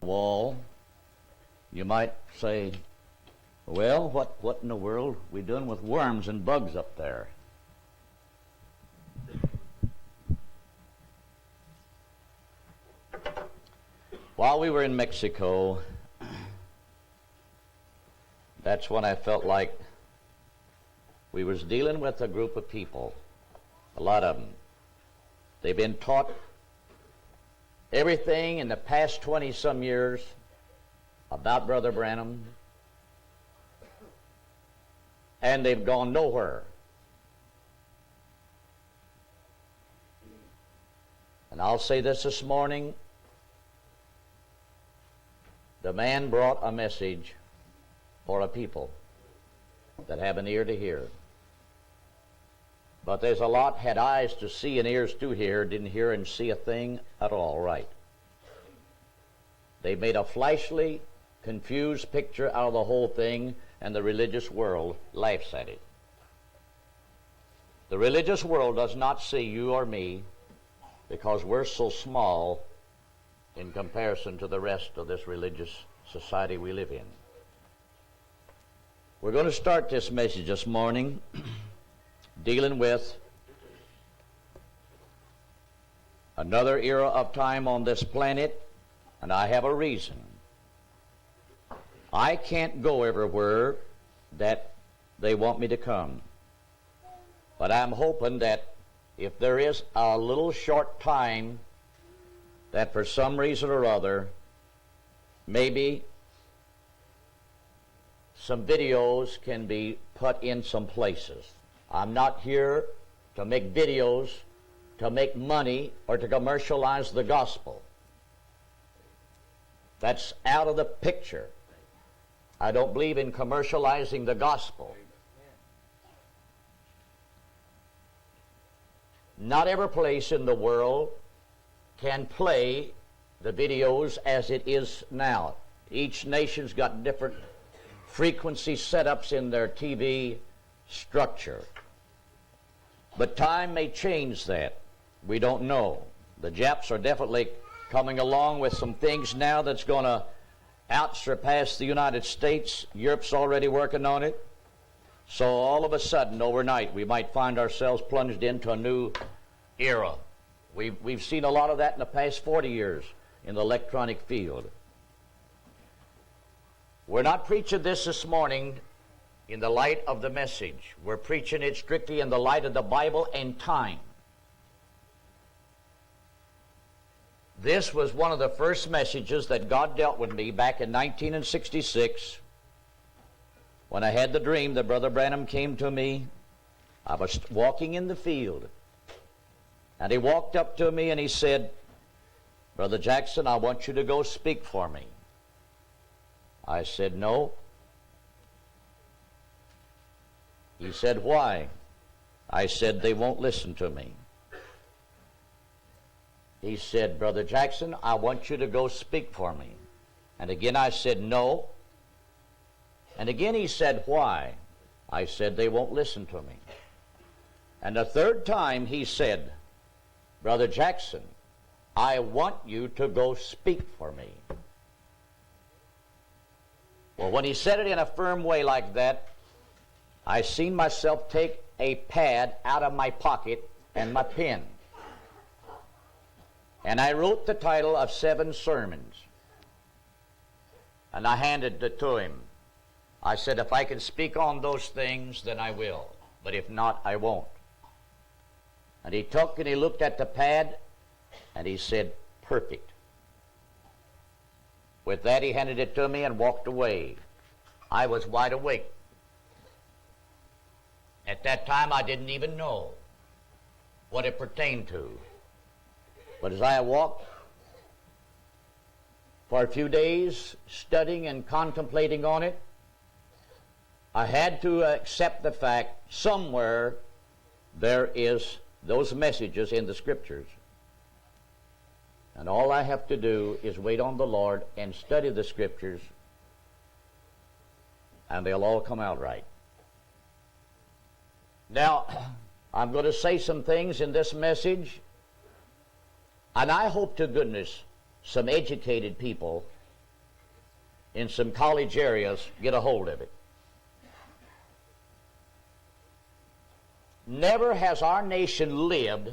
wall. You might say, well, what in the world are we doing with worms and bugs up there? While we were in Mexico, that's when I felt like we was dealing with a group of people, a lot of them. They've been taught everything in the past 20-some years about Brother Branham, and they've gone nowhere. And I'll say this morning, the man brought a message for a people that have an ear to hear. But there's a lot had eyes to see and ears to hear, didn't hear and see a thing at all right. They made a flashly, confused picture out of the whole thing, and the religious world laughs at it. The religious world does not see you or me because we're so small in comparison to the rest of this religious society we live in. We're going to start this message this morning dealing with another era of time on this planet, and I have a reason. I can't go everywhere that they want me to come, but I'm hoping that if there is a little short time that for some reason or other, maybe some videos can be put in some places. I'm not here to make videos, to make money, or to commercialize the gospel. That's out of the picture. I don't believe in commercializing the gospel. Not every place in the world can play the videos as it is now. Each nation's got different frequency setups in their TV structure. But time may change that. We don't know. The Japs are definitely coming along with some things now that's going to out-surpass the United States. Europe's already working on it. So all of a sudden, overnight, we might find ourselves plunged into a new era. We've seen a lot of that in the past 40 years in the electronic field. We're not preaching this morning in the light of the message. We're preaching it strictly in the light of the Bible and time. This was one of the first messages that God dealt with me back in 1966 when I had the dream that Brother Branham came to me. I was walking in the field, and he walked up to me and he said, "Brother Jackson, I want you to go speak for me." I said, "No." He said, "Why?" I said, "They won't listen to me." He said, "Brother Jackson, I want you to go speak for me." And again I said, "No." And again he said, "Why?" I said, "They won't listen to me." And the third time he said, "Brother Jackson, I want you to go speak for me." Well, when he said it in a firm way like that, I seen myself take a pad out of my pocket and my pen. And I wrote the title of 7 sermons. And I handed it to him. I said, if I can speak on those things, then I will. But if not, I won't. And he took and he looked at the pad, and he said, "Perfect." With that, he handed it to me and walked away. I was wide awake. At that time, I didn't even know what it pertained to. But as I walked for a few days, studying and contemplating on it, I had to accept the fact somewhere there is those messages in the Scriptures. And all I have to do is wait on the Lord and study the Scriptures, and they'll all come out right. Now, I'm going to say some things in this message, and I hope to goodness some educated people in some college areas get a hold of it. Never has our nation lived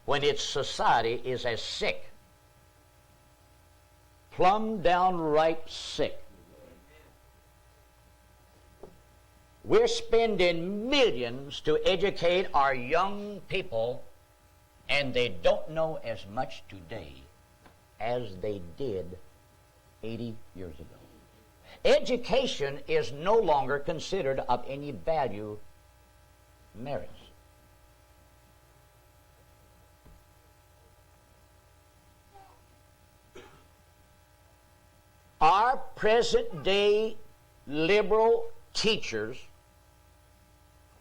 when its society is as sick, plumb downright sick. We're spending millions to educate our young people, and they don't know as much today as they did 80 years ago. Education is no longer considered of any value, merits. Our present day liberal teachers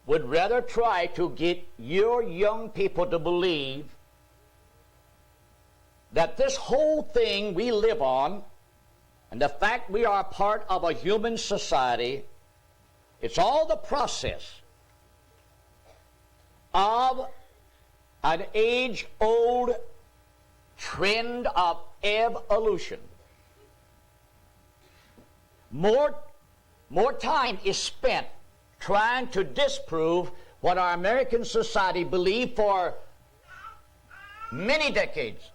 would rather try to get your young people to believe that this whole thing we live on and the fact we are a part of a human society, it's all the process of an age-old trend of evolution. More time is spent trying to disprove what our American society believed for many decades.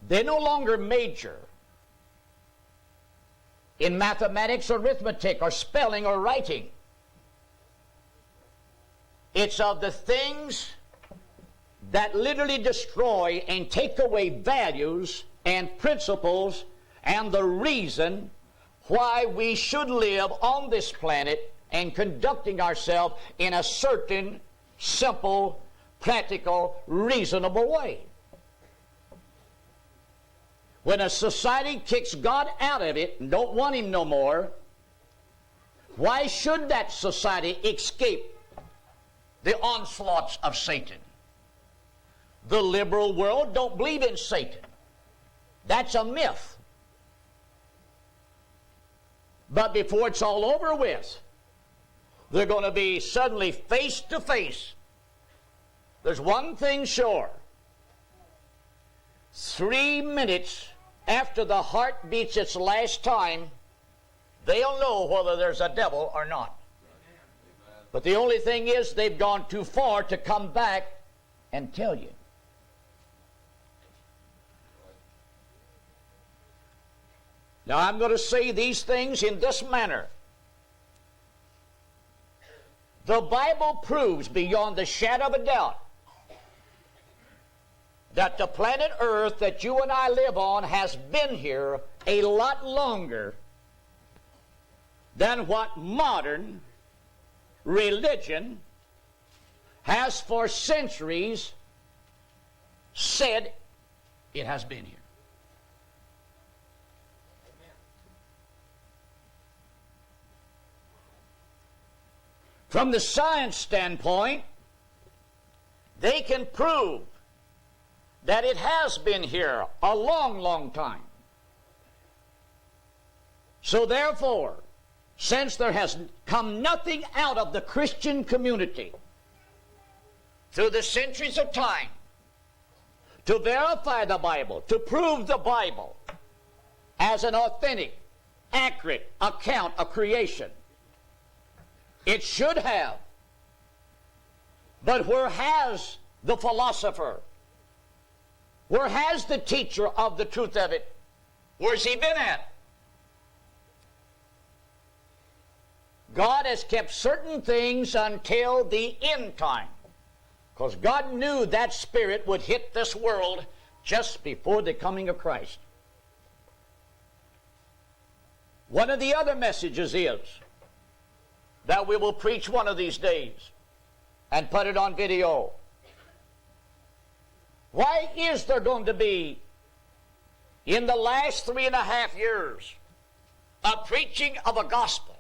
They no longer major in mathematics or arithmetic or spelling or writing. It's of the things that literally destroy and take away values and principles and the reason why we should live on this planet and conducting ourselves in a certain, simple, practical, reasonable way. When a society kicks God out of it and don't want Him no more, why should that society escape the onslaughts of Satan? The liberal world don't believe in Satan. That's a myth. But before it's all over with, they're going to be suddenly face to face. There's one thing sure. 3 minutes after the heart beats its last time, they'll know whether there's a devil or not. But the only thing is they've gone too far to come back and tell you. Now I'm going to say these things in this manner. The Bible proves beyond the shadow of a doubt that the planet Earth that you and I live on has been here a lot longer than what modern religion has for centuries said it has been here. From the science standpoint, they can prove that it has been here a long, long time. So therefore, since there has come nothing out of the Christian community through the centuries of time to verify the Bible, to prove the Bible as an authentic, accurate account of creation, it should have. But where has the philosopher? Where has the teacher of the truth of it? Where's he been at? God has kept certain things until the end time, because God knew that spirit would hit this world just before the coming of Christ. One of the other messages is that we will preach one of these days and put it on video. Why is there going to be, in the last 3.5 years, a preaching of a gospel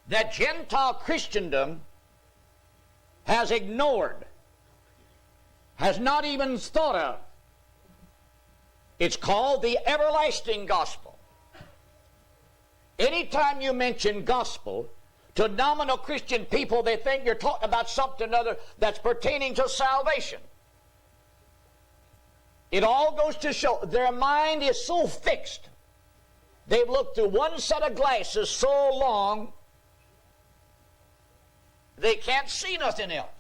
that Gentile Christendom has ignored, has not even thought of? It's called the everlasting gospel. Anytime you mention gospel to nominal Christian people, they think you're talking about something other that's pertaining to salvation. It all goes to show their mind is so fixed. They've looked through one set of glasses so long, they can't see nothing else.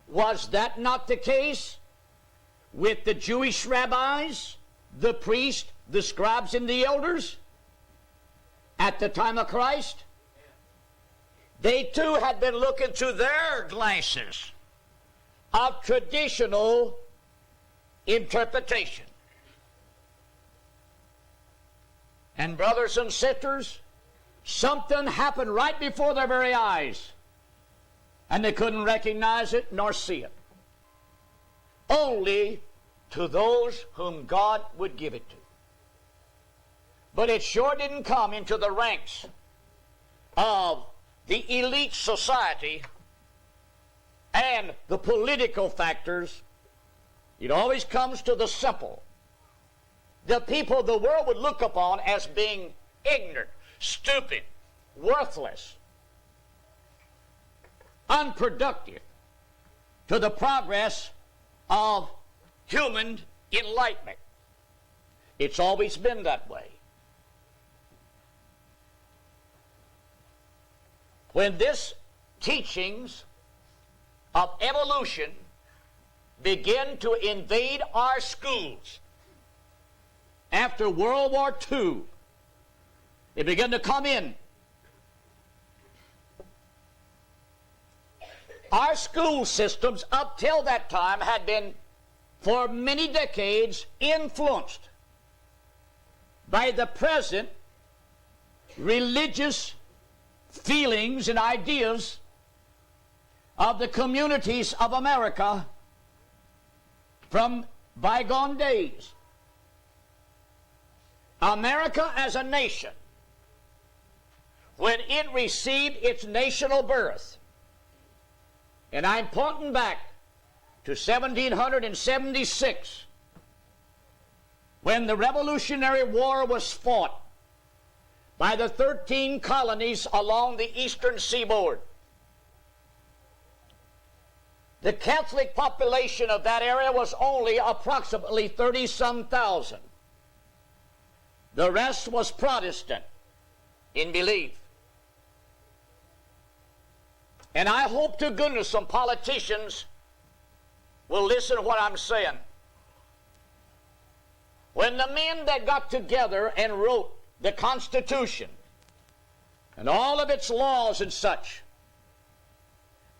Was that not the case with the Jewish rabbis, the priests, the scribes, and the elders at the time of Christ? They too had been looking through their glasses of traditional interpretation. And brothers and sisters, something happened right before their very eyes, and they couldn't recognize it nor see it. Only to those whom God would give it to. But it sure didn't come into the ranks of the elite society and the political factors. It always comes to the simple. The people the world would look upon as being ignorant, stupid, worthless, unproductive to the progress of human enlightenment. It's always been that way. When this teachings of evolution begin to invade our schools after World War II, they begin to come in. Our school systems up till that time had been for many decades influenced by the present religious feelings and ideas of the communities of America from bygone days. America as a nation, when it received its national birth, and I'm pointing back to 1776, when the Revolutionary War was fought by the 13 colonies along the eastern seaboard. The Catholic population of that area was only approximately 30-some thousand. The rest was Protestant in belief. And I hope to goodness some politicians will listen to what I'm saying. When the men that got together and wrote the Constitution and all of its laws and such,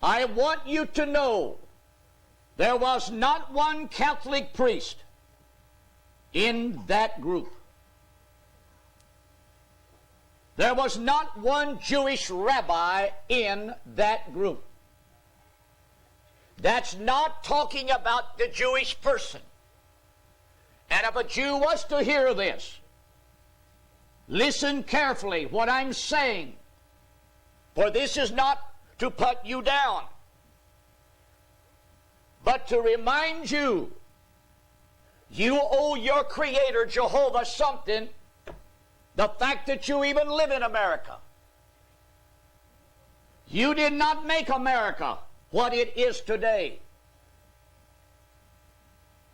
I want you to know there was not one Catholic priest in that group. There was not one Jewish rabbi in that group. That's not talking about the Jewish person. And if a Jew was to hear this, listen carefully what I'm saying, for this is not to put you down, but to remind you, you owe your Creator, Jehovah, something. The fact that you even live in America. You did not make America what it is today.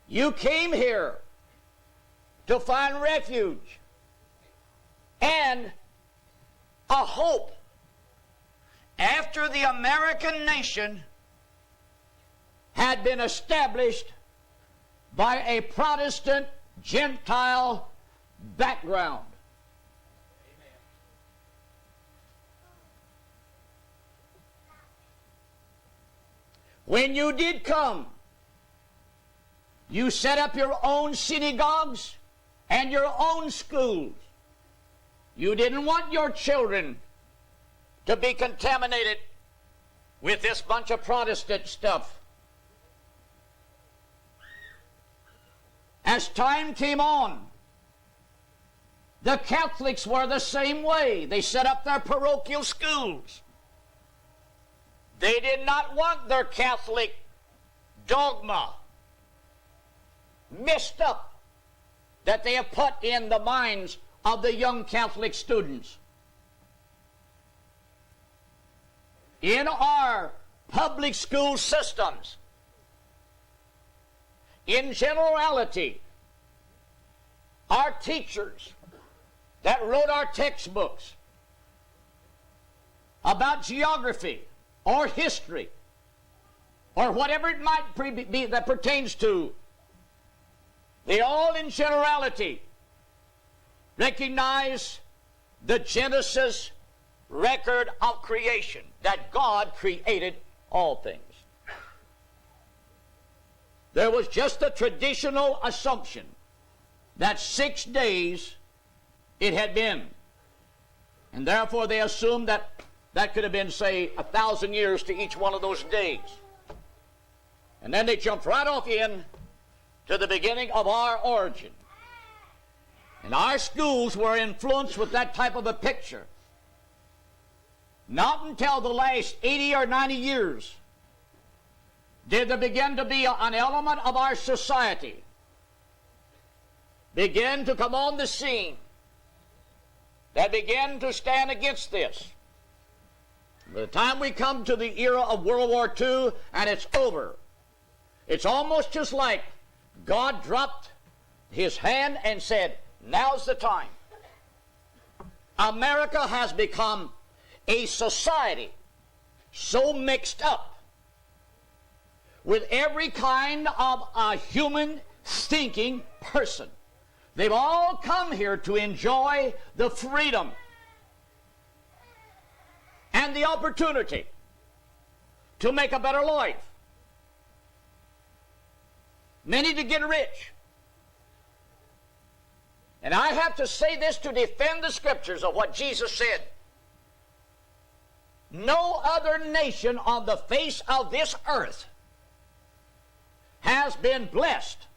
You came here to find refuge and a hope after the American nation had been established by a Protestant Gentile background. When you did come, you set up your own synagogues and your own schools. You didn't want your children to be contaminated with this bunch of Protestant stuff. As time came on, the Catholics were the same way. They set up their parochial schools. They did not want their Catholic dogma messed up that they have put in the minds of the young Catholic students. In our public school systems, in generality, our teachers that wrote our textbooks about geography or history or whatever it might be that pertains to, they all in generality recognize the Genesis record of creation, that God created all things. There was just a traditional assumption that 6 days it had been. And therefore they assumed that that could have been, say, 1,000 years to each one of those days. And then they jumped right off in to the beginning of our origin. And our schools were influenced with that type of a picture. Not until the last 80 or 90 years did there begin to be an element of our society begin to come on the scene that began to stand against this. By the time we come to the era of World War II and it's over, it's almost just like God dropped his hand and said, now's the time. America has become a society so mixed up with every kind of a human thinking person. They've all come here to enjoy the freedom and the opportunity to make a better life. Many to get rich. And I have to say this to defend the scriptures of what Jesus said. No other nation on the face of this earth has been blessed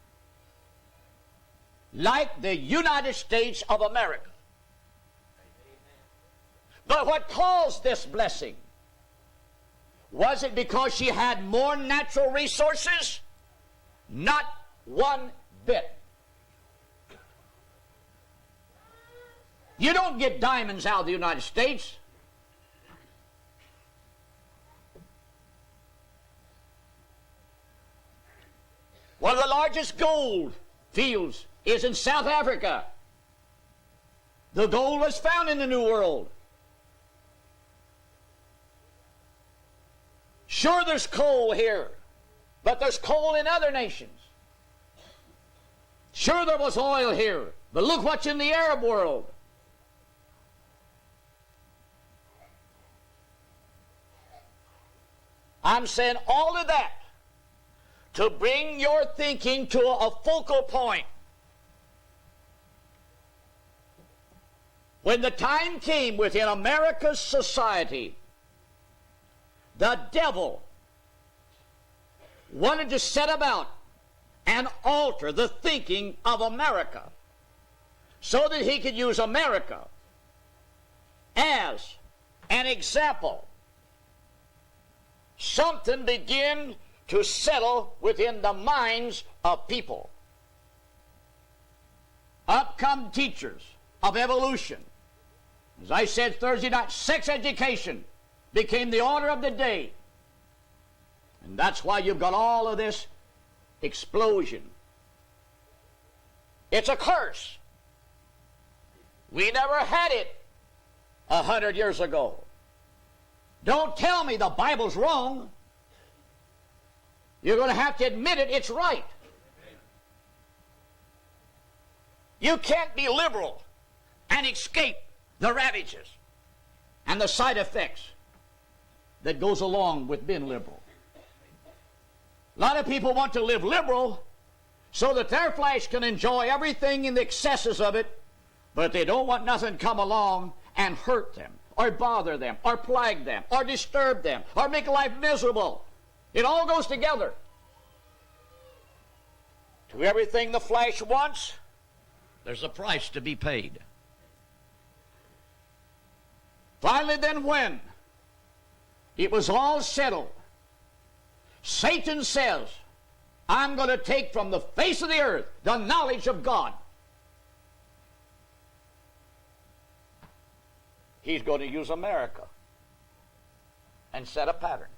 like the United States of America. But what caused this blessing? Was it because she had more natural resources? Not one bit. You don't get diamonds out of the United States. One of the largest gold fields is in South Africa. The gold was found in the New World. Sure, there's coal here, but there's coal in other nations. Sure, there was oil here, but look what's in the Arab world. I'm saying all of that to bring your thinking to a focal point. When the time came within America's society, the devil wanted to set about and alter the thinking of America so that he could use America as an example. Something began to settle within the minds of people. Up come teachers of evolution. As I said Thursday night, sex education became the order of the day. And that's why you've got all of this explosion. It's a curse. We never had it 100 years ago. Don't tell me the Bible's wrong. You're going to have to admit it, it's right. You can't be liberal and escape the ravages and the side effects that goes along with being liberal. A lot of people want to live liberal so that their flesh can enjoy everything in the excesses of it, but they don't want nothing to come along and hurt them, or bother them, or plague them, or disturb them, or make life miserable. It all goes together. To everything the flesh wants, there's a price to be paid. Finally, then, when it was all settled, Satan says, I'm going to take from the face of the earth the knowledge of God. He's going to use America and set a pattern.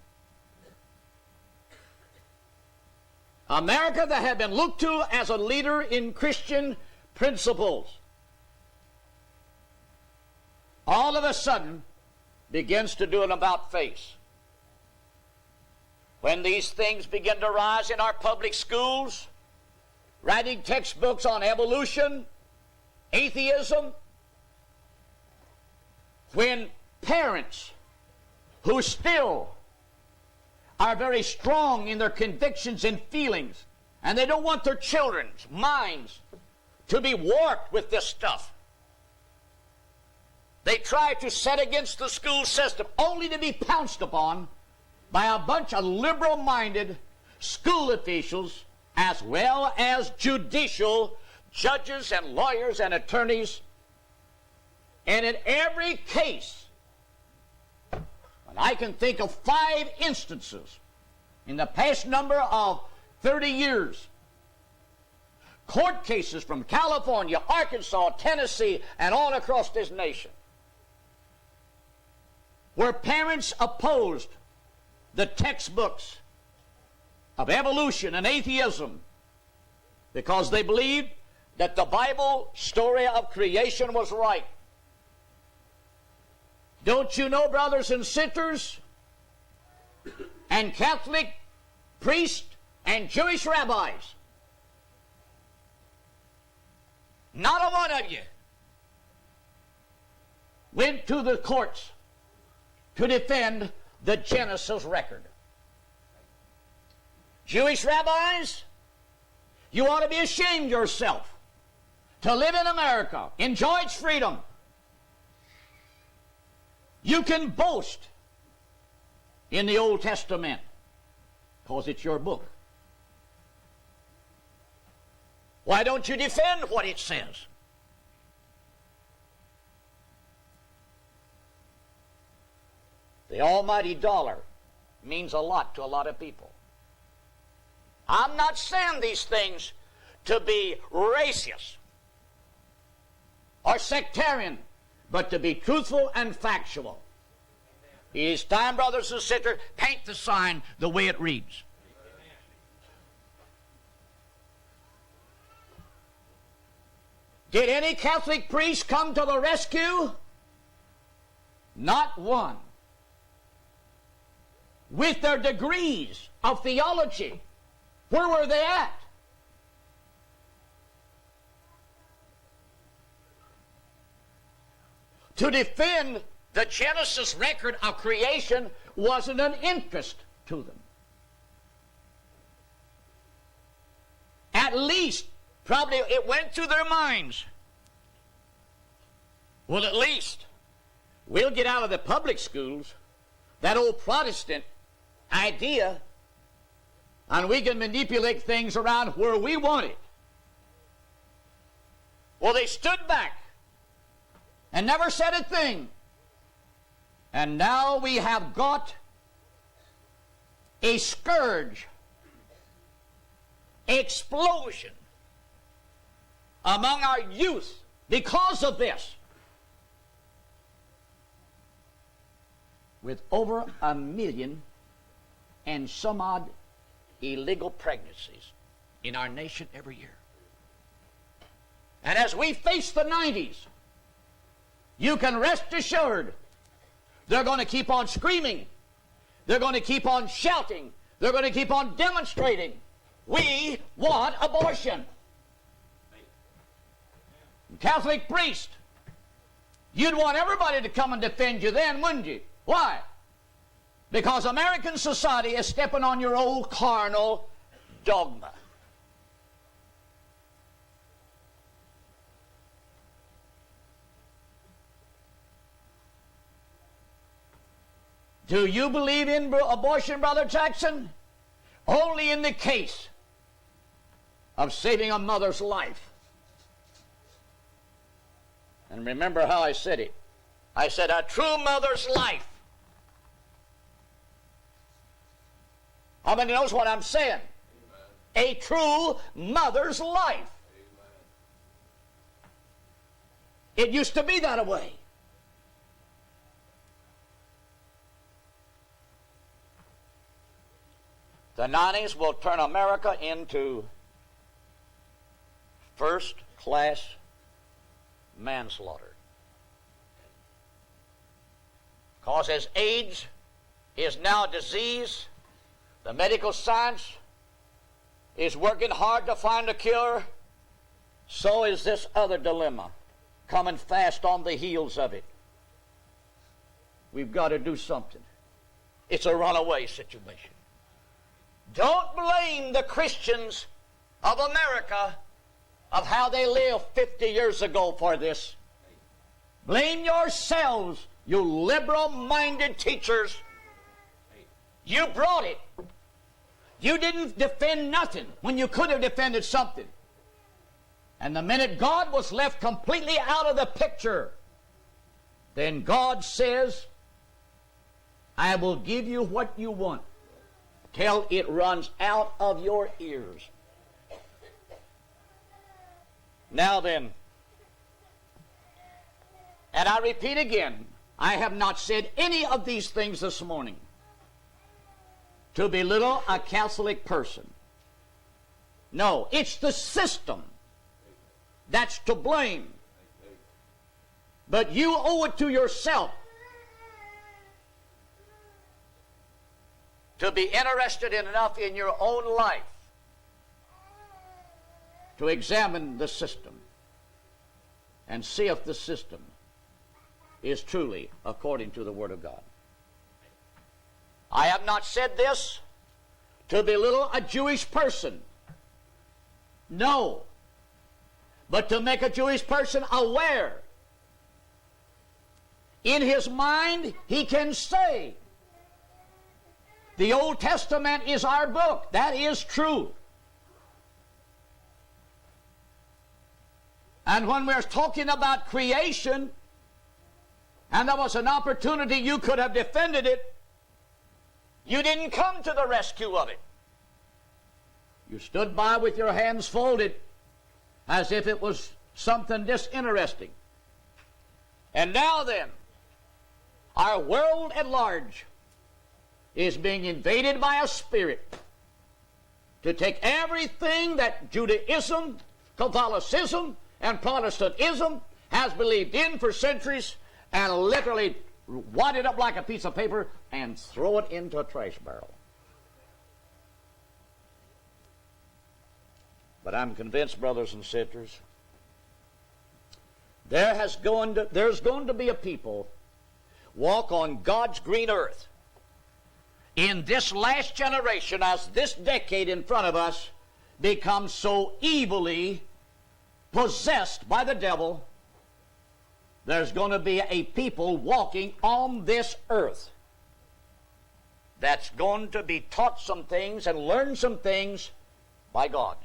America that had been looked to as a leader in Christian principles, all of a sudden begins to do an about-face. When these things begin to rise in our public schools, writing textbooks on evolution, atheism, when parents who still are very strong in their convictions and feelings, and they don't want their children's minds to be warped with this stuff, they try to set against the school system only to be pounced upon by a bunch of liberal-minded school officials as well as judicial judges and lawyers and attorneys. And in every case, and I can think of 5 instances in the past number of 30 years, court cases from California, Arkansas, Tennessee, and all across this nation, where parents opposed the textbooks of evolution and atheism because they believed that the Bible story of creation was right. Don't you know, brothers and sisters, and Catholic priests and Jewish rabbis, not a one of you went to the courts to defend the Genesis record. Jewish rabbis, you ought to be ashamed yourself to live in America, enjoy its freedom. You can boast in the Old Testament because it's your book. Why don't you defend what it says? The almighty dollar means a lot to a lot of people. I'm not saying these things to be racist or sectarian, but to be truthful and factual. It is time, brothers and sisters, paint the sign the way it reads. Did any Catholic priest come to the rescue? Not one. With their degrees of theology, where were they at? To defend the Genesis record of creation wasn't an interest to them. At least, probably it went through their minds. Well, at least, we'll get out of the public schools that old Protestant idea, and we can manipulate things around where we want it. Well, they stood back and never said a thing. And now we have got a scourge, explosion among our youth because of this. With over 1 million and some odd illegal pregnancies in our nation every year. And as we face the 90s, you can rest assured they're going to keep on screaming. They're going to keep on shouting. They're going to keep on demonstrating. We want abortion. Catholic priest, you'd want everybody to come and defend you then, wouldn't you? Why? Because American society is stepping on your old carnal dogma. Do you believe in abortion, Brother Jackson? Only in the case of saving a mother's life. And remember how I said it. I said a true mother's life. How many knows what I'm saying? Amen. A true mother's life. Amen. It used to be that way. The 90s will turn America into first-class manslaughter. Because as AIDS is now a disease, the medical science is working hard to find a cure, so is this other dilemma coming fast on the heels of it. We've got to do something. It's a runaway situation. Don't blame the Christians of America of how they lived 50 years ago for this. Blame yourselves, you liberal-minded teachers. You brought it. You didn't defend nothing when you could have defended something. And the minute God was left completely out of the picture, then God says, I will give you what you want till it runs out of your ears. Now then, and I repeat again, I have not said any of these things this morning to belittle a Catholic person. No, it's the system that's to blame. But you owe it to yourself to be interested enough in your own life to examine the system and see if the system is truly according to the Word of God. I have not said this to belittle a Jewish person. No. But to make a Jewish person aware. In his mind, he can say, the Old Testament is our book. That is true. And when we're talking about creation, and there was an opportunity you could have defended it, you didn't come to the rescue of it. You stood by with your hands folded as if it was something disinteresting. And now then, our world at large is being invaded by a spirit to take everything that Judaism, Catholicism, and Protestantism has believed in for centuries and literally wad it up like a piece of paper and throw it into a trash barrel. But I'm convinced, brothers and sisters, there's going to be a people walk on God's green earth in this last generation as this decade in front of us becomes so evilly possessed by the devil. There's going to be a people walking on this earth that's going to be taught some things and learn some things by God.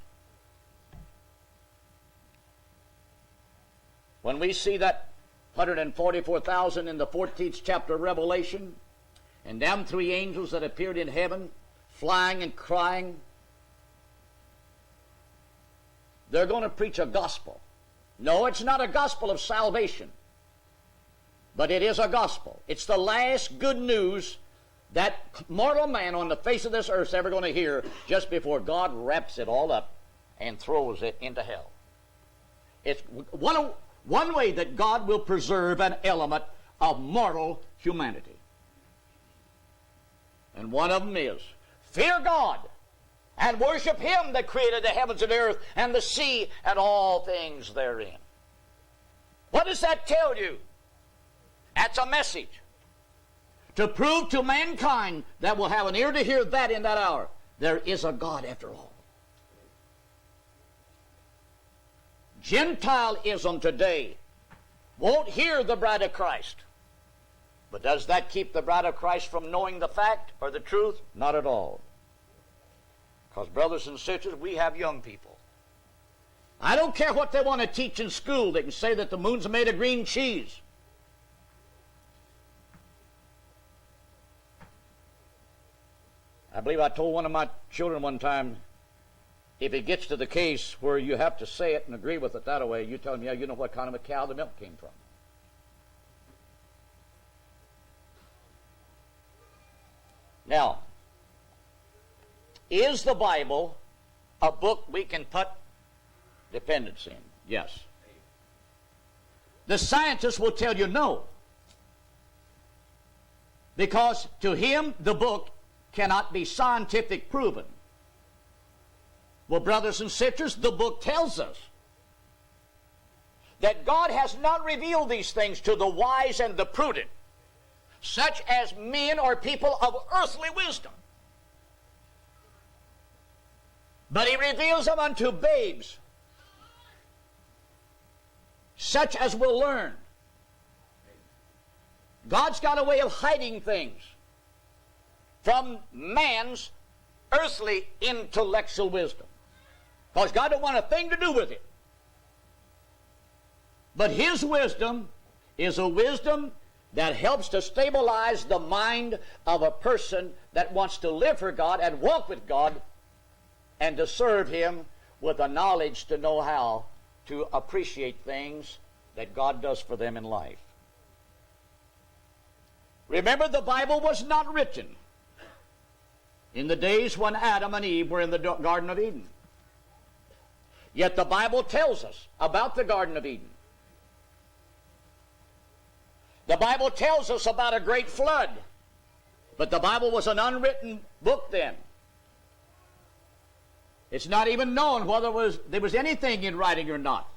When we see that 144,000 in the 14th chapter of Revelation, and them three angels that appeared in heaven, flying and crying, they're going to preach a gospel. No, it's not a gospel of salvation, but it is a gospel. It's the last good news that mortal man on the face of this earth is ever going to hear just before God wraps it all up and throws it into hell. It's one way that God will preserve an element of mortal humanity. And one of them is, fear God and worship Him that created the heavens and the earth and the sea and all things therein. What does that tell you? That's a message to prove to mankind that will have an ear to hear that in that hour. There is a God after all. Gentileism today won't hear the bride of Christ. But does that keep the bride of Christ from knowing the fact or the truth? Not at all. Because, brothers and sisters, we have young people. I don't care what they want to teach in school. They can say that the moon's made of green cheese. I believe I told one of my children one time, if it gets to the case where you have to say it and agree with it that way, you tell them, yeah, you know what kind of a cow the milk came from. Now, Is the Bible a book we can put dependence in? Yes. The scientists will tell you no. Because to him, the book cannot be scientific proven. Well, brothers and sisters, the book tells us that God has not revealed these things to the wise and the prudent, such as men or people of earthly wisdom. But he reveals them unto babes, such as will learn. God's got a way of hiding things from man's earthly intellectual wisdom, because God don't want a thing to do with it. But his wisdom is a wisdom that helps to stabilize the mind of a person that wants to live for God and walk with God and to serve him with a knowledge to know how to appreciate things that God does for them in life. Remember, the Bible was not written in the days when Adam and Eve were in the Garden of Eden. Yet the Bible tells us about the Garden of Eden. The Bible tells us about a great flood, but the Bible was an unwritten book then. It's not even known whether there was anything in writing or not.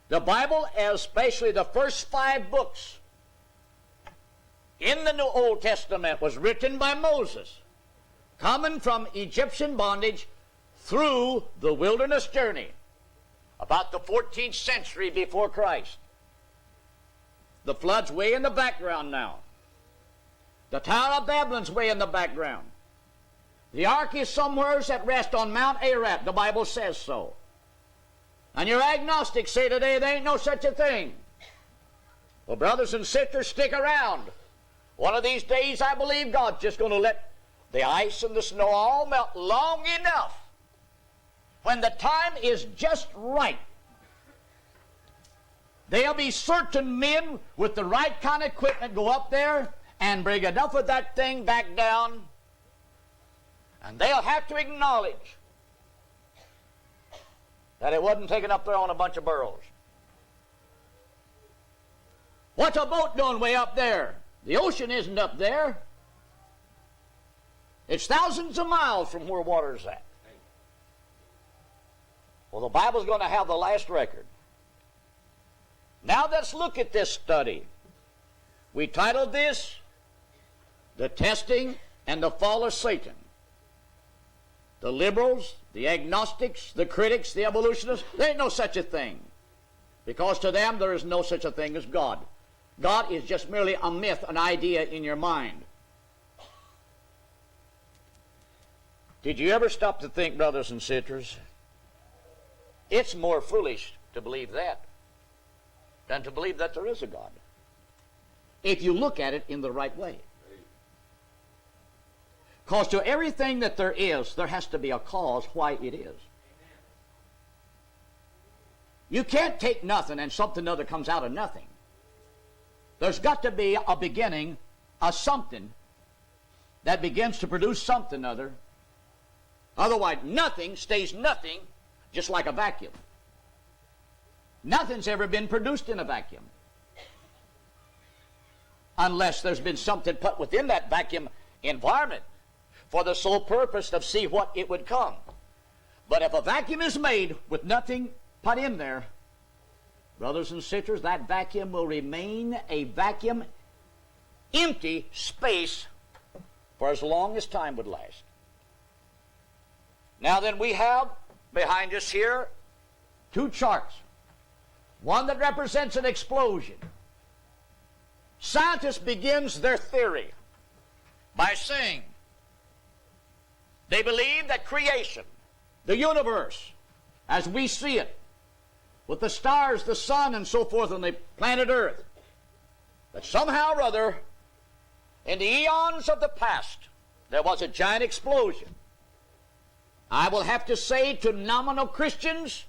The Bible, especially the first 5 books in the New Old Testament, was written by Moses, coming from Egyptian bondage through the wilderness journey, about the 14th century before Christ. The flood's way in the background now. The Tower of Babylon's way in the background. The ark is somewhere at rest on Mount Ararat. The Bible says so. And your agnostics say today there ain't no such a thing. Well, brothers and sisters, stick around. One of these days, I believe God's just going to let the ice and the snow all melt long enough. When the time is just right, there'll be certain men with the right kind of equipment go up there and bring enough of that thing back down, and they'll have to acknowledge that it wasn't taken up there on a bunch of burros. What's a boat doing way up there? The ocean isn't up there. It's thousands of miles from where water's at. Well, the Bible's going to have the last record. Now let's look at this study. We titled this, The Testing and the Fall of Satan. The liberals, the agnostics, the critics, the evolutionists, there ain't no such a thing. Because to them there is no such a thing as God. God is just merely a myth, an idea in your mind. Did you ever stop to think, brothers and sisters, it's more foolish to believe that than to believe that there is a God, if you look at it in the right way. Because to everything that there is, there has to be a cause why it is. You can't take nothing and something other comes out of nothing. There's got to be a beginning, a something that begins to produce something other. Otherwise, nothing stays nothing, just like a vacuum. Nothing's ever been produced in a vacuum, unless there's been something put within that vacuum environment for the sole purpose of see what it would come. But if a vacuum is made with nothing put in there, brothers and sisters, that vacuum will remain a vacuum, empty space for as long as time would last. Now then, we have behind us here 2 charts. One that represents an explosion. Scientists begins their theory by saying they believe that creation, the universe, as we see it, with the stars, the sun, and so forth, and the planet Earth, that somehow or other, in the eons of the past, there was a giant explosion. I will have to say to nominal Christians,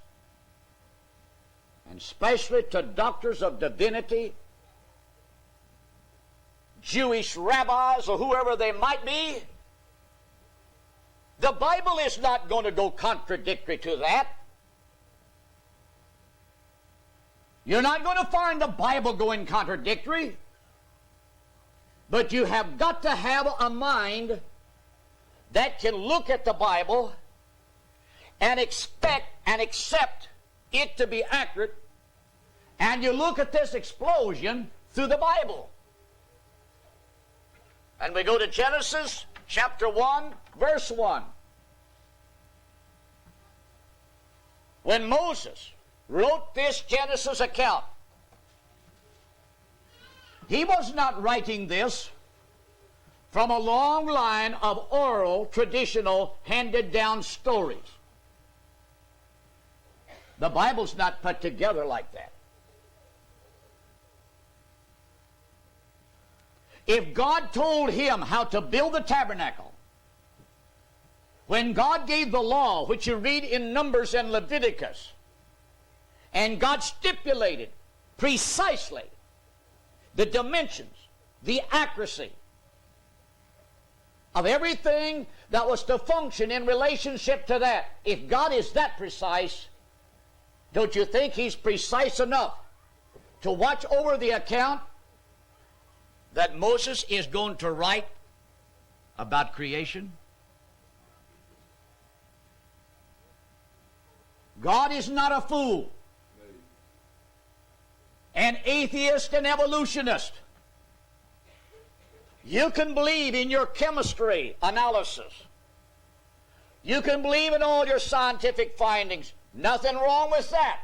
and especially to doctors of divinity, Jewish rabbis, or whoever they might be, The Bible is not going to go contradictory to that. You're not going to find the Bible going contradictory. But you have got to have a mind that can look at the Bible and expect and accept it to be accurate. And you look at this explosion through the Bible. And we go to Genesis chapter 1, verse 1. When Moses wrote this Genesis account, he was not writing this from a long line of oral, traditional, handed-down stories. The Bible's not put together like that. If God told him how to build the tabernacle, when God gave the law, which you read in Numbers and Leviticus, and God stipulated precisely the dimensions, the accuracy of everything that was to function in relationship to that, if God is that precise, don't you think He's precise enough to watch over the account that Moses is going to write about creation? God is not a fool, an atheist and evolutionist. You can believe in your chemistry analysis. You can believe in all your scientific findings. Nothing wrong with that.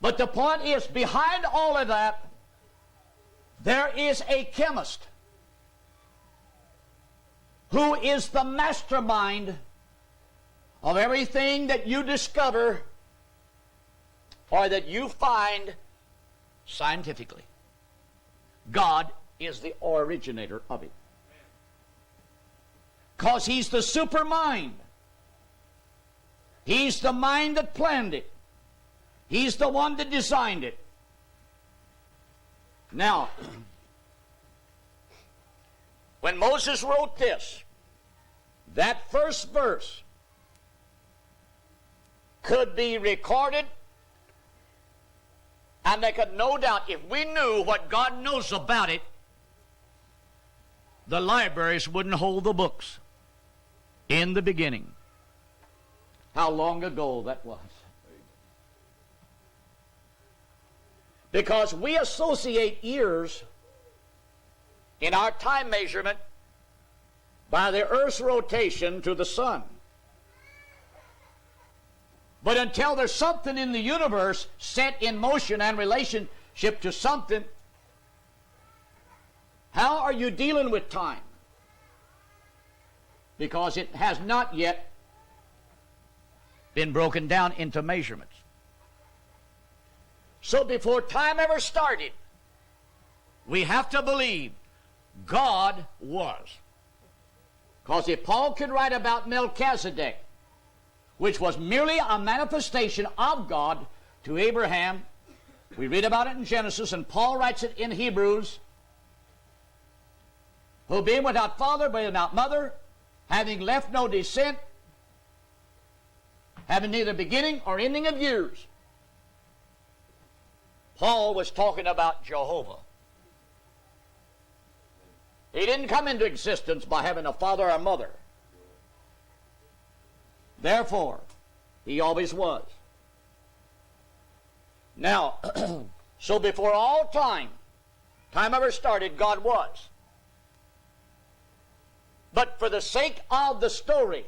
But the point is, behind all of that, there is a chemist who is the mastermind of everything that you discover or that you find scientifically. God is the originator of it. Because He's the super mind. He's the mind that planned it. He's the one that designed it. Now, when Moses wrote this, that first verse could be recorded, and they could no doubt, if we knew what God knows about it, the libraries wouldn't hold the books. In the beginning. How long ago that was. Because we associate years in our time measurement by the earth's rotation to the sun. But until there's something in the universe set in motion and relationship to something, how are you dealing with time? Because it has not yet been broken down into measurements. So before time ever started, we have to believe God was. Because if Paul could write about Melchizedek, which was merely a manifestation of God to Abraham, we read about it in Genesis, and Paul writes it in Hebrews, who being without father, but without mother, having left no descent, having neither beginning or ending of years. Paul was talking about Jehovah. He didn't come into existence by having a father or mother. Therefore, He always was. Now, so before all time ever started, God was. But for the sake of the story,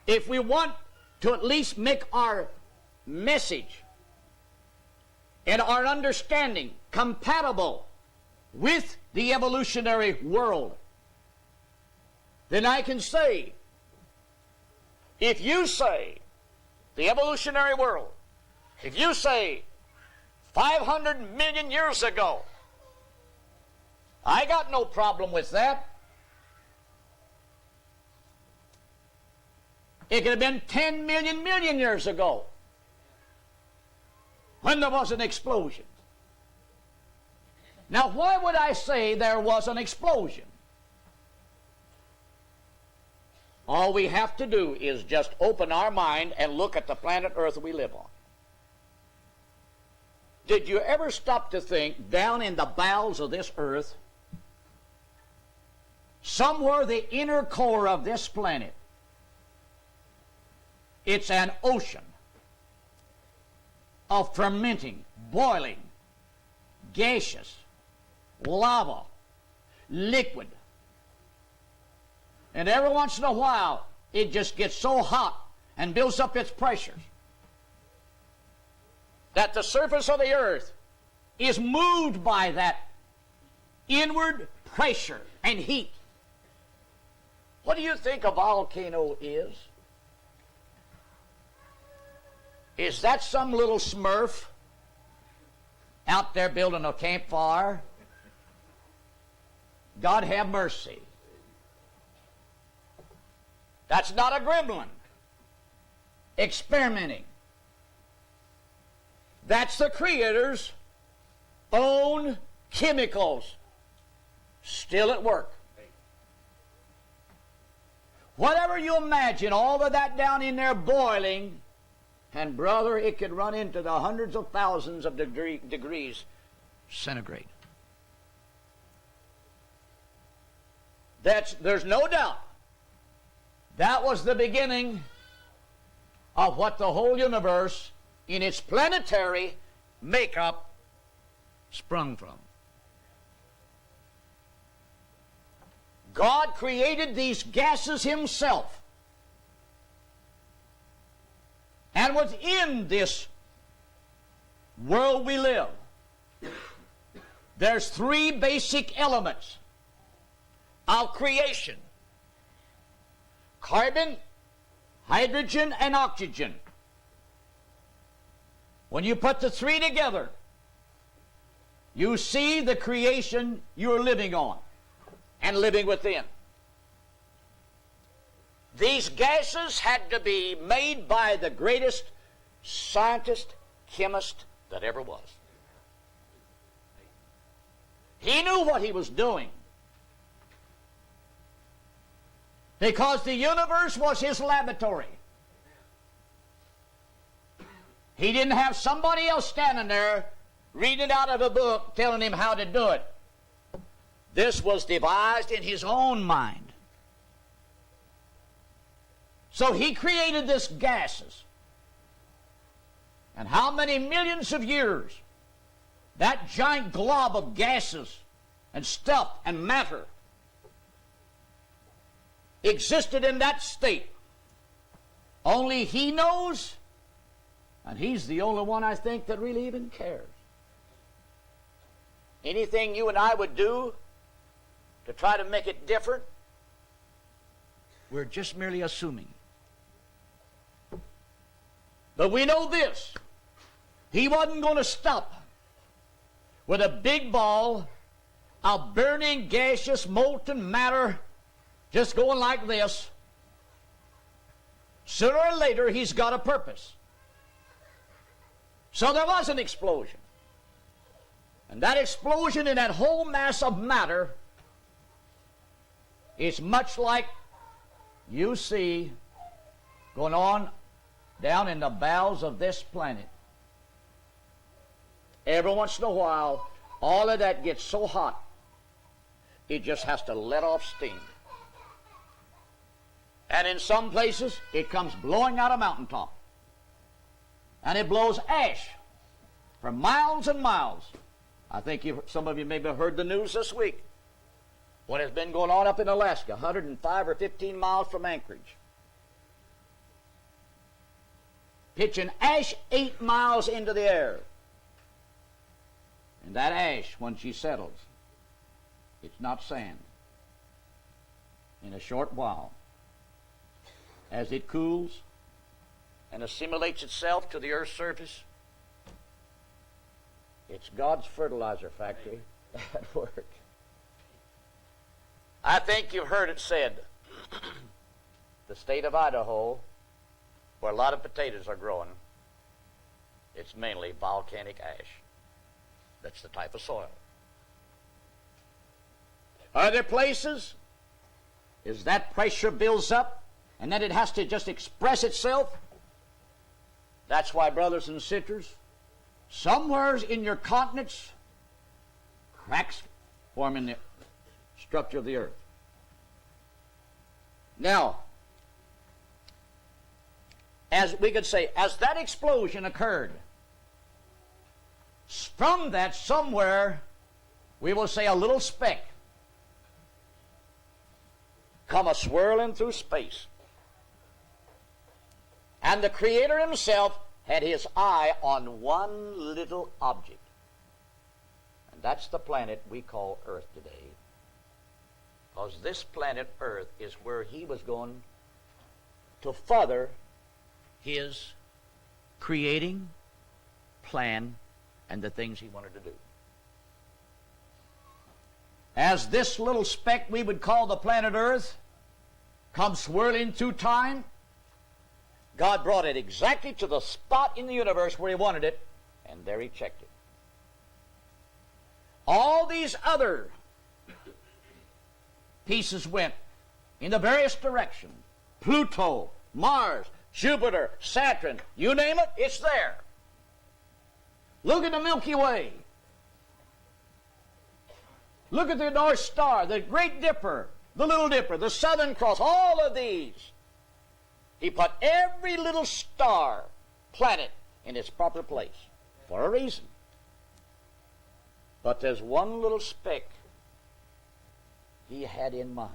if we want to at least make our message and our understanding compatible with the evolutionary world, then I can say, if you say the evolutionary world, if you say 500 million years ago, I got no problem with that. It could have been 10 million years ago when there was an explosion. Now, why would I say there was an explosion? All we have to do is just open our mind and look at the planet Earth we live on. Did you ever stop to think, down in the bowels of this earth, somewhere the inner core of this planet, it's an ocean of fermenting, boiling, gaseous, lava, liquid. And every once in a while, it just gets so hot and builds up its pressures that the surface of the earth is moved by that inward pressure and heat. What do you think a volcano is? Is that some little smurf out there building a campfire? God have mercy. That's not a gremlin experimenting. That's the Creator's own chemicals still at work. Whatever you imagine, all of that down in there boiling, and brother, it could run into the hundreds of thousands of degrees centigrade. There's no doubt that was the beginning of what the whole universe in its planetary makeup sprung from. God created these gases himself. And within this world we live, there's three basic elements of creation: carbon, hydrogen, and oxygen. When you put the three together, you see the creation you're living on and living within. These gases had to be made by the greatest scientist, chemist that ever was. He knew what he was doing, because the universe was his laboratory. He didn't have somebody else standing there reading out of a book telling him how to do it. This was devised in his own mind. So he created these gases. And how many millions of years that giant glob of gases and stuff and matter existed in that state, only he knows, and he's the only one, I think, that really even cares. Anything you and I would do to try to make it different, we're just merely assuming. But we know this: he wasn't going to stop with a big ball of burning, gaseous, molten matter just going like this. Sooner or later, he's got a purpose. So there was an explosion. And that explosion in that whole mass of matter is much like you see going on down in the bowels of this planet. Every once in a while, all of that gets so hot, it just has to let off steam. And in some places, it comes blowing out a mountaintop. And it blows ash for miles and miles. I think some of you maybe have heard the news this week. What has been going on up in Alaska, 105 or 15 miles from Anchorage. Pitching ash 8 miles into the air. And that ash, when she settles, it's not sand. In a short while, as it cools and assimilates itself to the earth's surface, it's God's fertilizer factory at work. I think you've heard it said, the state of Idaho, where a lot of potatoes are growing, it's mainly volcanic ash. That's the type of soil. Other places, as that pressure builds up and then it has to just express itself. That's why, brothers and sisters, somewhere in your continents, cracks form in the structure of the earth. Now, as we could say, as that explosion occurred, from that somewhere, we will say a little speck come a swirling through space. And the Creator himself had his eye on one little object. And that's the planet we call Earth today. Because this planet Earth is where he was going to further his creating plan and the things he wanted to do. As this little speck we would call the planet Earth comes swirling through time, God brought it exactly to the spot in the universe where he wanted it, and there he checked it. All these other pieces went in the various directions. Pluto, Mars, Jupiter, Saturn, you name it, it's there. Look at the Milky Way. Look at the North Star, the Great Dipper, the Little Dipper, the Southern Cross, all of these. He put every little star, planet, in its proper place for a reason. But there's one little speck he had in mind.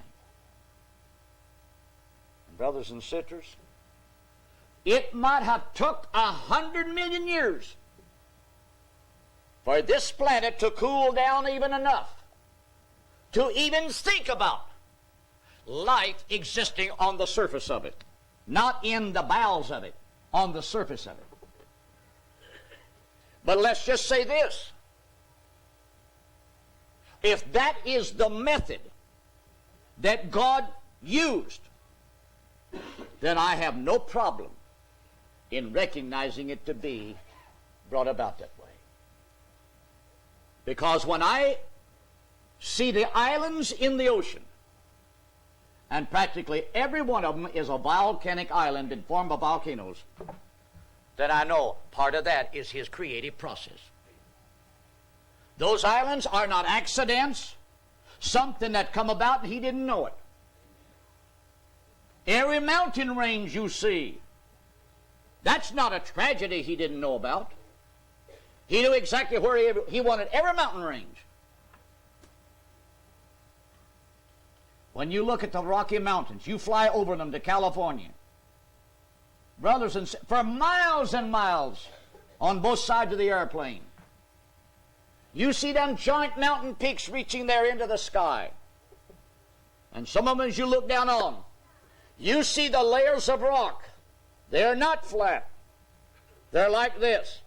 And brothers and sisters, it might have took 100 million years for this planet to cool down even enough to even think about life existing on the surface of it. Not in the bowels of it, on the surface of it. But let's just say this. If that is the method that God used, then I have no problem in recognizing it to be brought about that way. Because when I see the islands in the ocean, and practically every one of them is a volcanic island and formed by volcanoes, then I know part of that is his creative process. Those islands are not accidents, something that come about and he didn't know it. Every mountain range you see, that's not a tragedy he didn't know about. He knew exactly where he wanted every mountain range. When you look at the Rocky Mountains, you fly over them to California. Brothers and sisters, for miles and miles on both sides of the airplane, you see them giant mountain peaks reaching there into the sky. And some of them, as you look down on, you see the layers of rock. They're not flat. They're like this.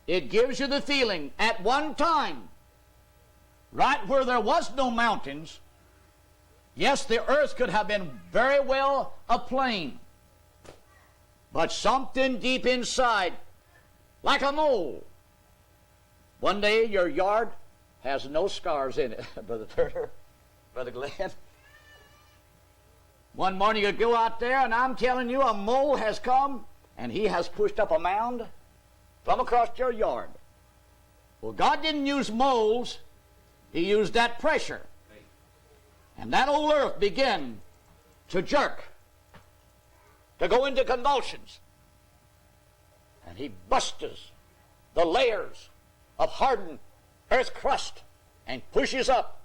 It gives you the feeling at one time, right where there was no mountains, yes, the earth could have been very well a plain. But something deep inside, like a mole. One day your yard has no scars in it, Brother Turner, Brother Glenn. One morning you go out there and I'm telling you a mole has come and he has pushed up a mound from across your yard. Well, God didn't use moles. He used that pressure. And that old earth began to jerk, to go into convulsions. And he busted the layers of hardened earth crust and pushes up.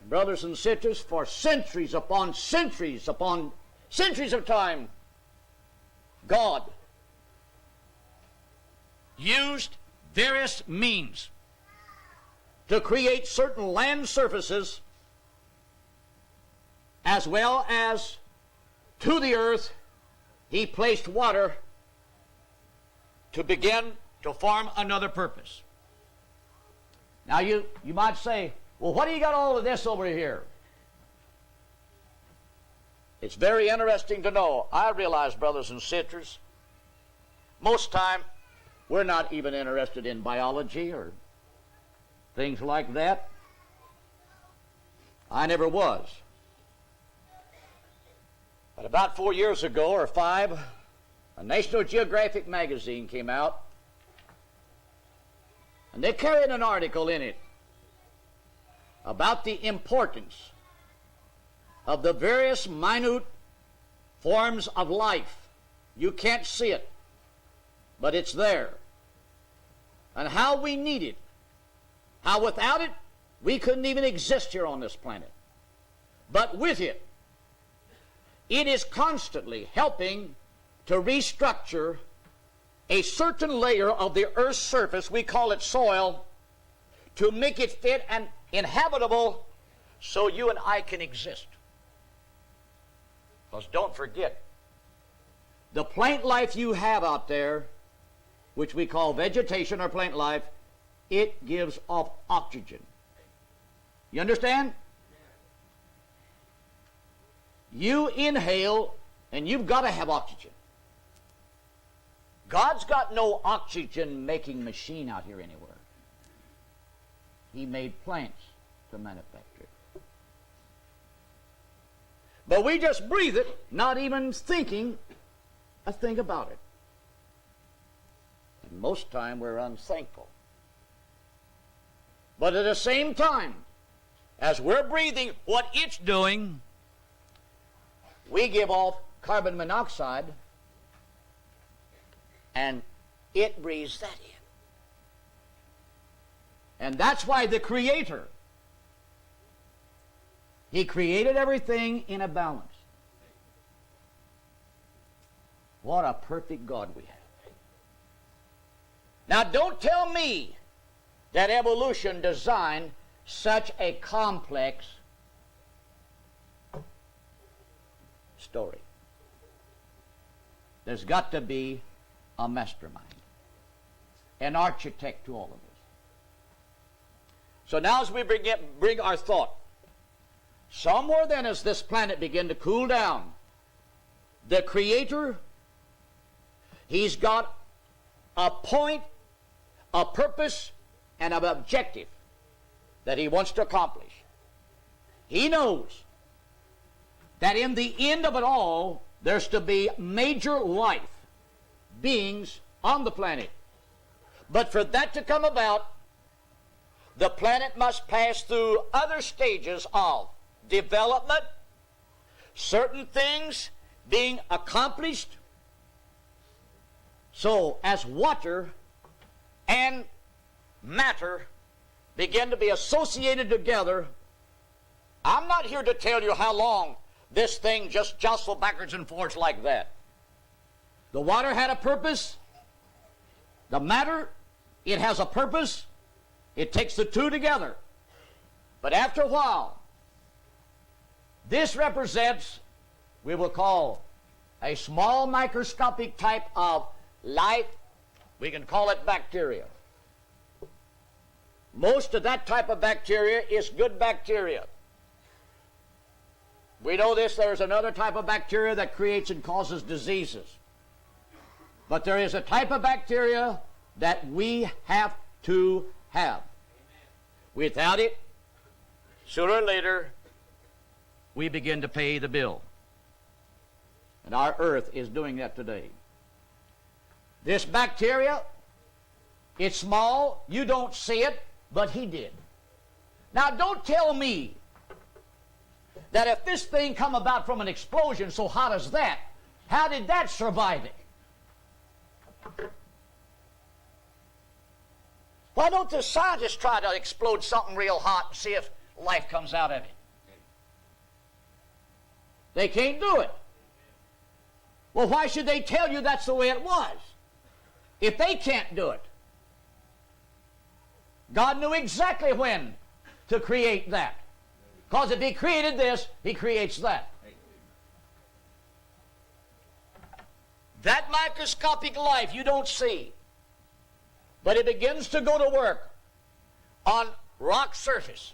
And brothers and sisters, for centuries upon centuries upon centuries of time, God used various means to create certain land surfaces as well as to the earth he placed water to begin to form another purpose. Now you might say, well, what do you got all of this over here? It's very interesting to know. I realize, brothers and sisters, most time we're not even interested in biology or things like that. I never was. But about 4 years ago, or 5, a National Geographic magazine came out, and they carried an article in it about the importance of the various minute forms of life. You can't see it, but it's there. And how we need it. How without it, we couldn't even exist here on this planet. But with it, it is constantly helping to restructure a certain layer of the earth's surface, we call it soil, to make it fit and inhabitable so you and I can exist. Because don't forget, the plant life you have out there, which we call vegetation or plant life, it gives off oxygen. You understand? You inhale, and you've got to have oxygen. God's got no oxygen-making machine out here anywhere. He made plants to manufacture it. But we just breathe it, not even thinking a thing about it. And most time we're unthankful. But at the same time, as we're breathing what it's doing, we give off carbon monoxide, and it breathes that in. And that's why the Creator, He created everything in a balance. What a perfect God we have. Now don't tell me that evolution designed such a complex story. There's got to be a mastermind, an architect to all of this. So now as we bring our thought, somewhere then as this planet began to cool down, the Creator, He's got a point, a purpose, and an objective that He wants to accomplish. He knows that in the end of it all, there's to be major life beings on the planet. But for that to come about, the planet must pass through other stages of development, certain things being accomplished. So as water and matter begin to be associated together, I'm not here to tell you how long this thing just jostled backwards and forwards like that. The water had a purpose. The matter, it has a purpose. It takes the two together. But after a while, this represents, we will call, a small microscopic type of life. We can call it bacteria. Most of that type of bacteria is good bacteria. We know this, there's another type of bacteria that creates and causes diseases. But there is a type of bacteria that we have to have. Without it, sooner or later, we begin to pay the bill. And our earth is doing that today. This bacteria, it's small, you don't see it, but He did. Now don't tell me that if this thing come about from an explosion so hot as that, how did that survive it? Why don't the scientists try to explode something real hot and see if life comes out of it? They can't do it. Well, why should they tell you that's the way it was if they can't do it? God knew exactly when to create that. Because if He created this, He creates that. That microscopic life you don't see, but it begins to go to work on rock surface.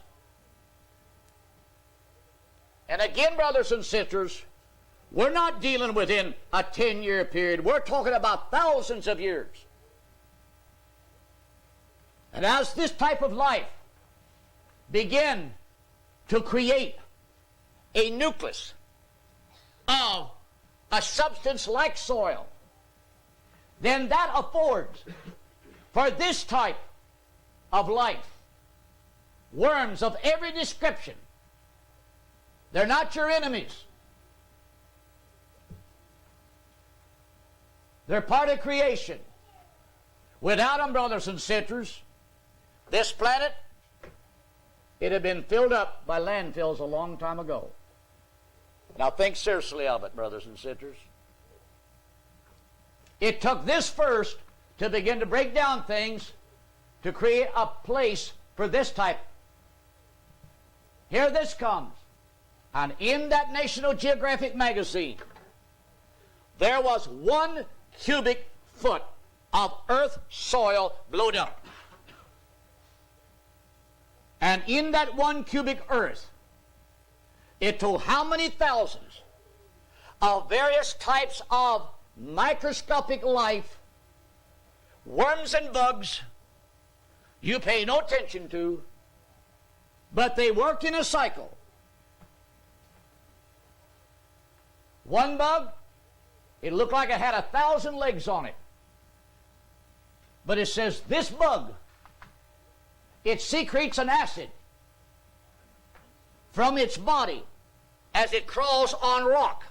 And again, brothers and sisters, we're not dealing within a 10-year period. We're talking about thousands of years. And as this type of life begin to create a nucleus of a substance like soil, then that affords for this type of life worms of every description. They're not your enemies. They're part of creation. Without them, brothers and sisters, this planet, it had been filled up by landfills a long time ago. Now think seriously of it, brothers and sisters. It took this first to begin to break down things to create a place for this type. Here this comes. And in that National Geographic magazine, there was 1 cubic foot of earth soil blowed up. And in that 1 cubic earth, it told how many thousands of various types of microscopic life, worms and bugs, you pay no attention to, but they worked in a cycle. One bug, it looked like it had 1,000 legs on it. But it says this bug, it secretes an acid from its body as it crawls on rock.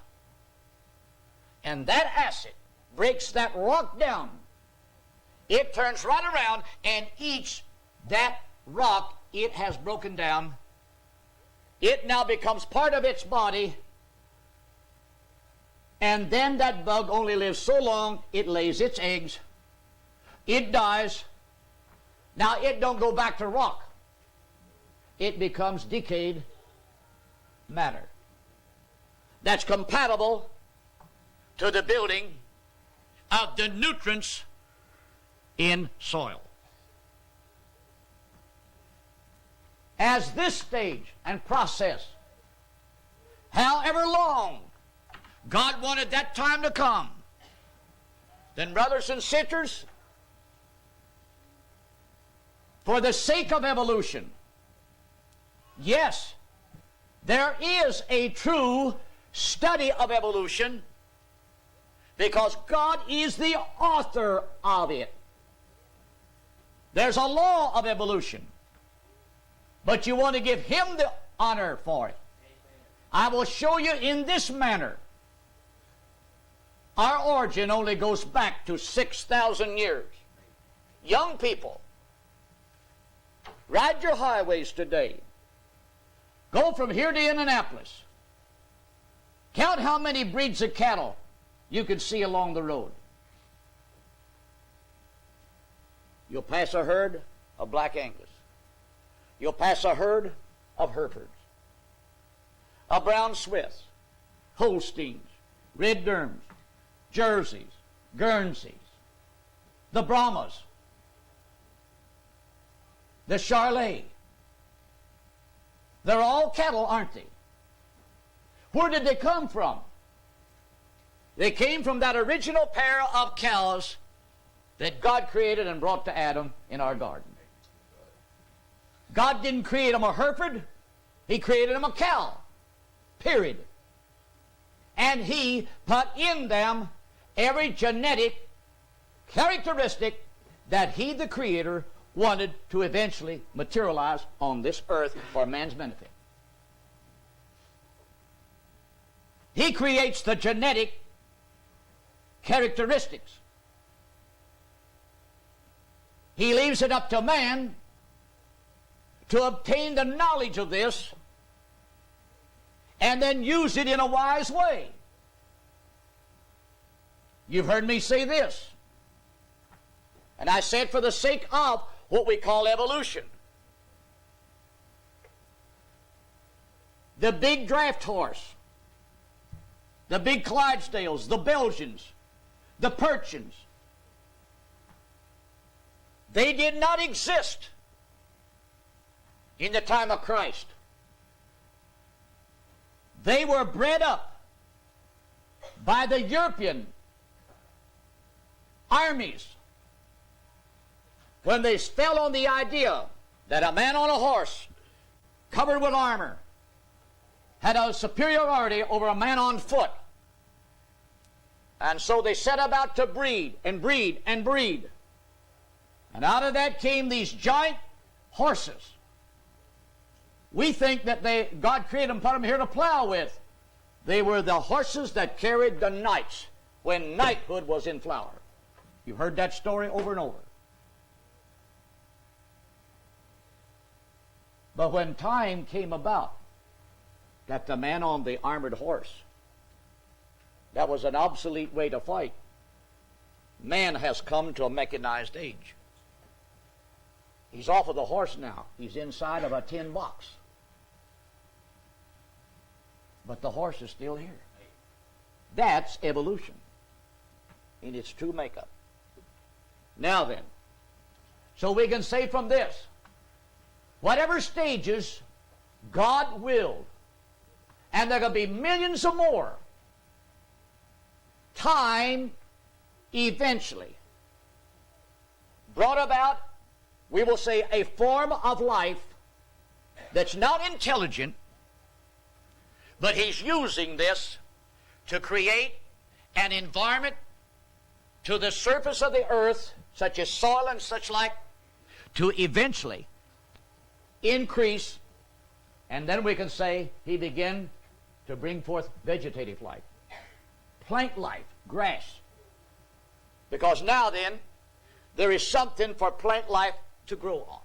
And that acid breaks that rock down. It turns right around and eats that rock it has broken down. It now becomes part of its body. And then that bug only lives so long, it lays its eggs. It dies. Now it don't go back to rock. It becomes decayed matter that's compatible to the building of the nutrients in soil. As this stage and process, however long God wanted that time to come, then brothers and sisters, for the sake of evolution, yes, there is a true study of evolution because God is the author of it. There's a law of evolution, but you want to give Him the honor for it. I will show you in this manner. Our origin only goes back to 6,000 years. Young people, ride your highways today. Go from here to Indianapolis. Count how many breeds of cattle you can see along the road. You'll pass a herd of Black Angus. You'll pass a herd of Herefords, of Brown Swiss, Holsteins, Red Derms, Jerseys, Guernseys, the Brahmas, the Charolais. They're all cattle, aren't they? Where did they come from? They came from that original pair of cows that God created and brought to Adam in our garden. God didn't create them a Hereford. He created them a cow. Period. And He put in them every genetic characteristic that He, the Creator, wanted to eventually materialize on this earth for man's benefit. He creates the genetic characteristics. He leaves it up to man to obtain the knowledge of this and then use it in a wise way. You've heard me say this, and I said for the sake of what we call evolution. The big draft horse, the big Clydesdales, the Belgians, the Persians, they did not exist in the time of Christ. They were bred up by the European armies when they fell on the idea that a man on a horse covered with armor had a superiority over a man on foot And so they set about to breed and breed and breed. And out of that came these giant horses. We think that God created them, put them here to plow with. They were the horses that carried the knights when knighthood was in flower. You've heard that story over and over. But when time came about that the man on the armored horse, that was an obsolete way to fight. Man has come to a mechanized age. He's off of the horse now. He's inside of a tin box. But the horse is still here. That's evolution in its true makeup. Now then, so we can say from this, whatever stages God willed, and there are going to be millions of more, time eventually brought about, we will say, a form of life that's not intelligent, but he's using this to create an environment to the surface of the earth, such as soil and such like, to eventually increase, and then we can say he began to bring forth vegetative life, plant life, grass. Because now then, there is something for plant life to grow on.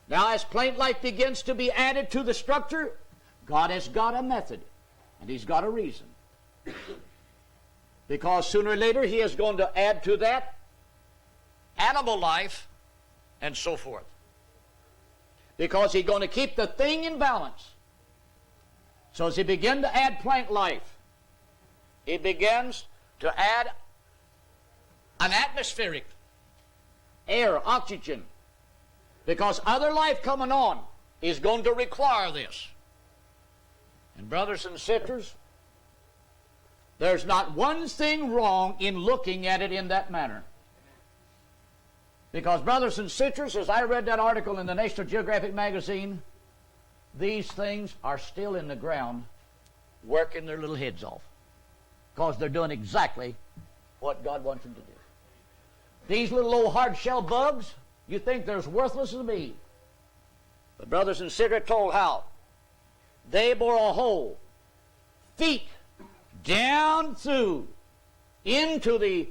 Now as plant life begins to be added to the structure, God has got a method, and he's got a reason. Because sooner or later he is going to add to that animal life and so forth. Because he's going to keep the thing in balance. So as he begins to add plant life, he begins to add an atmospheric air, oxygen. Because other life coming on is going to require this. And brothers and sisters, there's not one thing wrong in looking at it in that manner. Because brothers and sisters, as I read that article in the National Geographic magazine, these things are still in the ground working their little heads off. Because they're doing exactly what God wants them to do. These little old hard-shell bugs, you think they're as worthless as me. But brothers and sisters, told how they bore a hole, feet down through, into the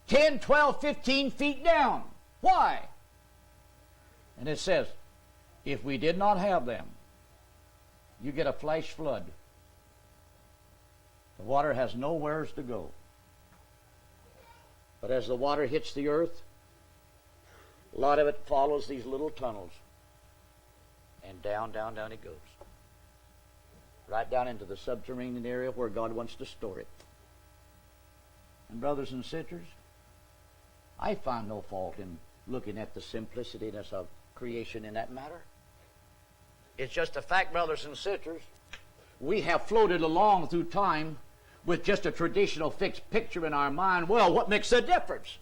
10, 12, 15 feet down. Why? And it says, if we did not have them, you get a flash flood. The water has nowheres to go. But as the water hits the earth, a lot of it follows these little tunnels. And down, down, down it goes. Right down into the subterranean area where God wants to store it. And brothers and sisters, I find no fault in looking at the simplicityness of creation in that matter. It's just a fact, brothers and sisters, we have floated along through time with just a traditional fixed picture in our mind. Well, what makes the difference?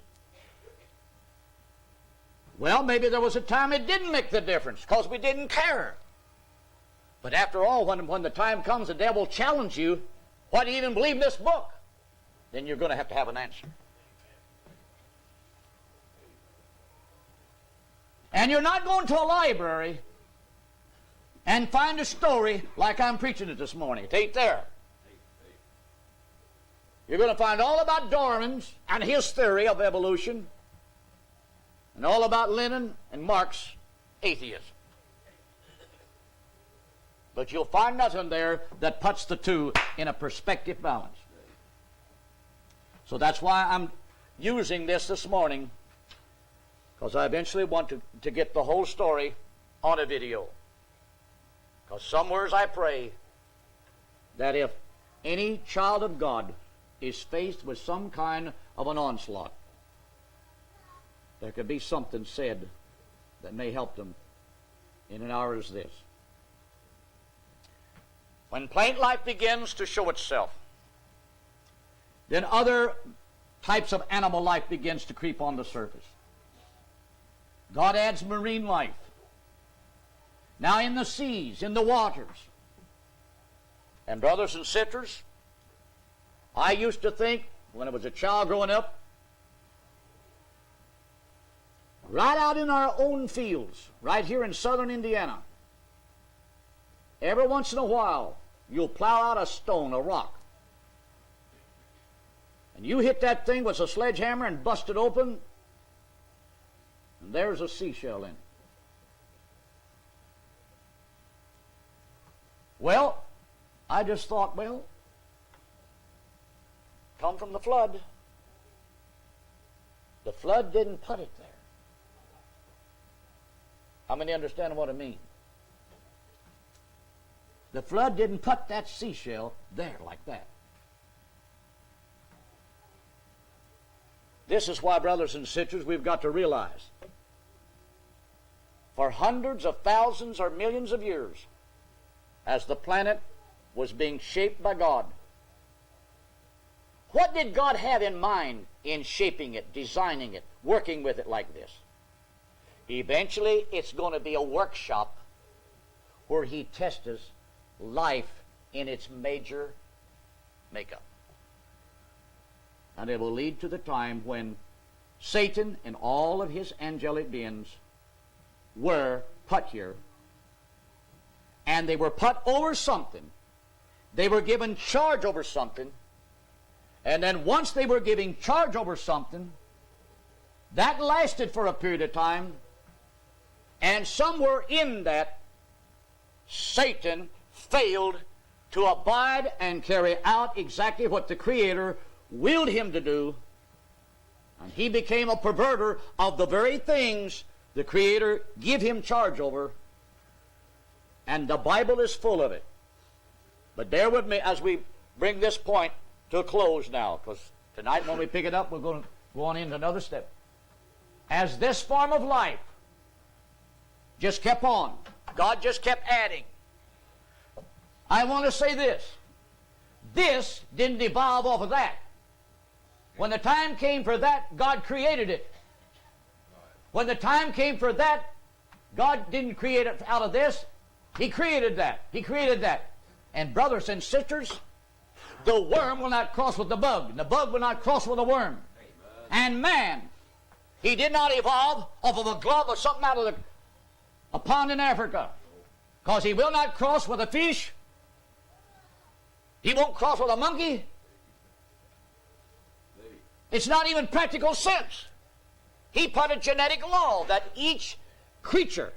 Well, maybe there was a time it didn't make the difference because we didn't care. But after all, when the time comes, the devil will challenge you, why do you even believe in this book? Then you're going to have an answer. And you're not going to a library and find a story like I'm preaching it this morning. It ain't there. You're going to find all about Darwin's and his theory of evolution, and all about Lenin and Marx atheism. But you'll find nothing there that puts the two in a perspective balance. So that's why I'm using this morning, because I eventually want to get the whole story on a video. Because somewheres I pray that if any child of God is faced with some kind of an onslaught, there could be something said that may help them in an hour as this. When plant life begins to show itself, then other types of animal life begins to creep on the surface. God adds marine life. Now in the seas, in the waters. And brothers and sisters, I used to think, when I was a child growing up, right out in our own fields, right here in southern Indiana, every once in a while, you'll plow out a stone, a rock, and you hit that thing with a sledgehammer and bust it open, and there's a seashell in it. Well, I just thought, well, come from the flood. The flood didn't put it there. How many understand what I mean? The flood didn't put that seashell there like that. This is why, brothers and sisters, we've got to realize, for hundreds of thousands or millions of years, as the planet was being shaped by God, what did God have in mind in shaping it, designing it, working with it like this? Eventually, it's going to be a workshop where He tests life in its major makeup. And it will lead to the time when Satan and all of his angelic beings were put here, and they were put over something. They were given charge over something, and then once they were given charge over something, that lasted for a period of time, and somewhere in that, Satan failed to abide and carry out exactly what the Creator willed him to do, and he became a perverter of the very things the Creator gave him charge over, and the Bible is full of it. But bear with me as we bring this point to a close now, because tonight when we pick it up, we're going to go on into another step. As this form of life just kept on, God just kept adding. I want to say this. This didn't evolve off of that. When the time came for that, God created it. When the time came for that, God didn't create it out of this. He created that. He created that. And brothers and sisters, the worm will not cross with the bug, and the bug will not cross with the worm. And man, he did not evolve off of a glove or something out of a pond in Africa, because he will not cross with a fish. He won't cross with a monkey. It's not even practical sense. He put a genetic law that each creature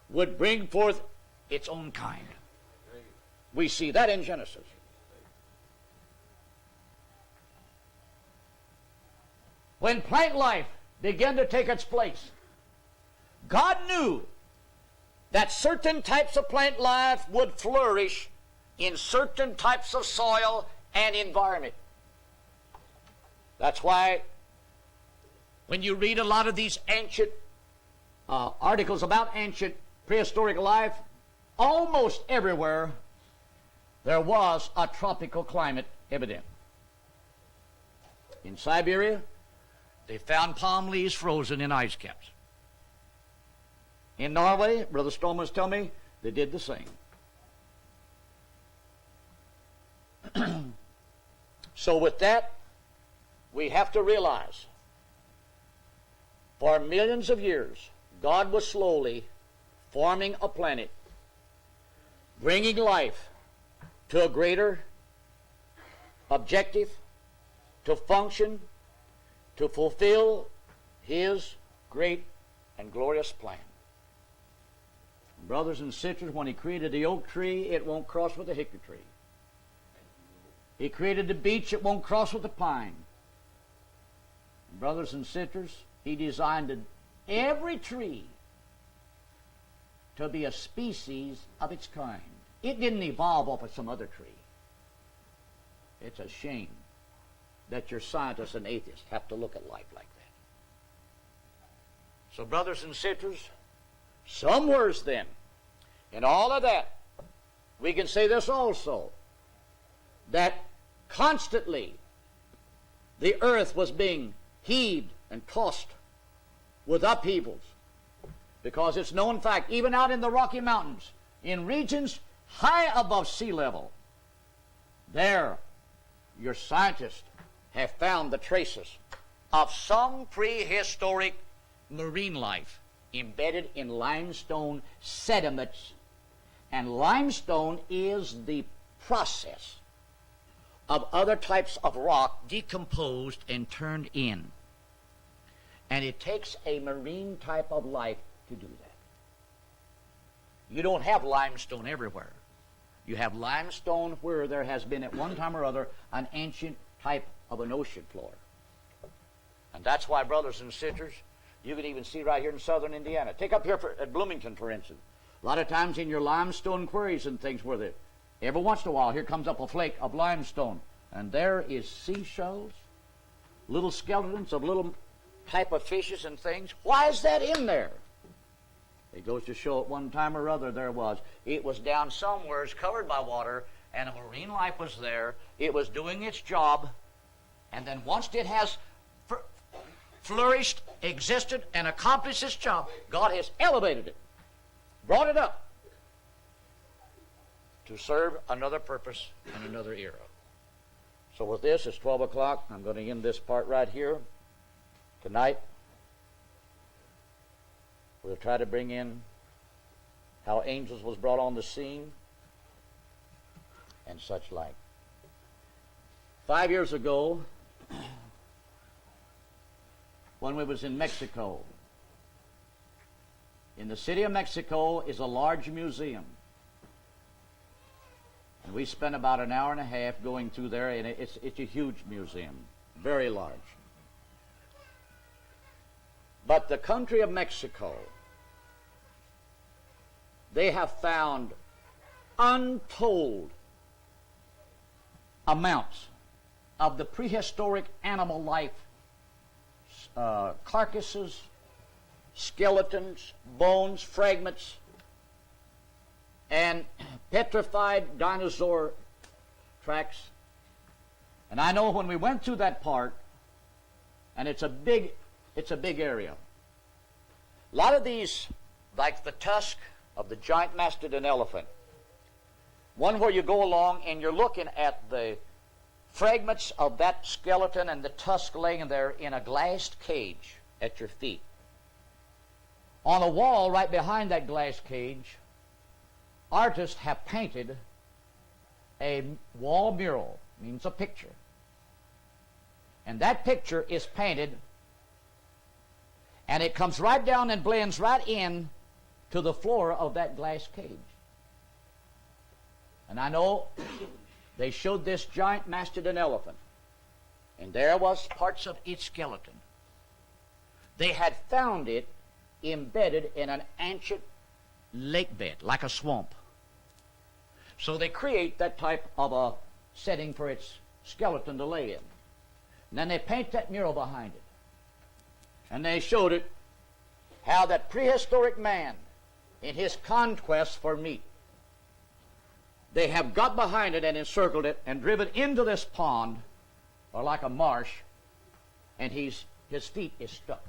would bring forth its own kind. We see that in Genesis. When plant life began to take its place, God knew that certain types of plant life would flourish in certain types of soil and environment. That's why when you read a lot of these ancient articles about ancient prehistoric life, almost everywhere there was a tropical climate evident. In Siberia, they found palm leaves frozen in ice caps. In Norway, Brother Storm was telling me, they did the same. So with that, we have to realize, for millions of years, God was slowly forming a planet, bringing life to a greater objective, to function, to fulfill His great and glorious plan. Brothers and sisters, when He created the oak tree, it won't cross with the hickory tree. He created the beech, it won't cross with the pine. Brothers and sisters, He designed every tree to be a species of its kind. It didn't evolve off of some other tree. It's a shame that your scientists and atheists have to look at life like that. So, brothers and sisters, some words then, in all of that, we can say this also, that constantly the earth was being heaved and tossed with upheavals, because it's known fact, even out in the Rocky Mountains, in regions high above sea level, there your scientists have found the traces of some prehistoric marine life embedded in limestone sediments. And limestone is the process of other types of rock decomposed and turned in. And it takes a marine type of life to do that. You don't have limestone everywhere. You have limestone where there has been at one time or other an ancient type of an ocean floor. And that's why, brothers and sisters, you can even see right here in southern Indiana. Take up here at Bloomington, for instance. A lot of times in your limestone quarries and things where every once in a while here comes up a flake of limestone. And there is seashells, little skeletons of little type of fishes and things. Why is that in there? It goes to show at one time or other there was. It was down somewhere, it's covered by water, and a marine life was there. It was doing its job, and then once it has flourished, existed, and accomplished its job, God has elevated it, brought it up to serve another purpose and another era. So with this, it's 12 o'clock. I'm going to end this part right here. Tonight, we'll try to bring in how angels was brought on the scene and such like. 5 years ago, when we was in Mexico, in the city of Mexico is a large museum. And we spent about an hour and a half going through there, and it's a huge museum, very large. But the country of Mexico, they have found untold amounts of the prehistoric animal life, carcasses, skeletons, bones, fragments, and petrified dinosaur tracks. And I know when we went through that part, and it's a big area. A lot of these, like the tusk of the giant mastodon elephant, one where you go along and you're looking at the fragments of that skeleton and the tusk laying there in a glassed cage at your feet. On a wall right behind that glass cage, artists have painted a wall mural, means a picture. And that picture is painted, and it comes right down and blends right in to the floor of that glass cage. And I know they showed this giant mastodon elephant, and there was parts of its skeleton. They had found it embedded in an ancient lake bed, like a swamp. So they create that type of a setting for its skeleton to lay in. And then they paint that mural behind it. And they showed it how that prehistoric man, in his conquest for meat, they have got behind it and encircled it and driven into this pond, or like a marsh, and his feet is stuck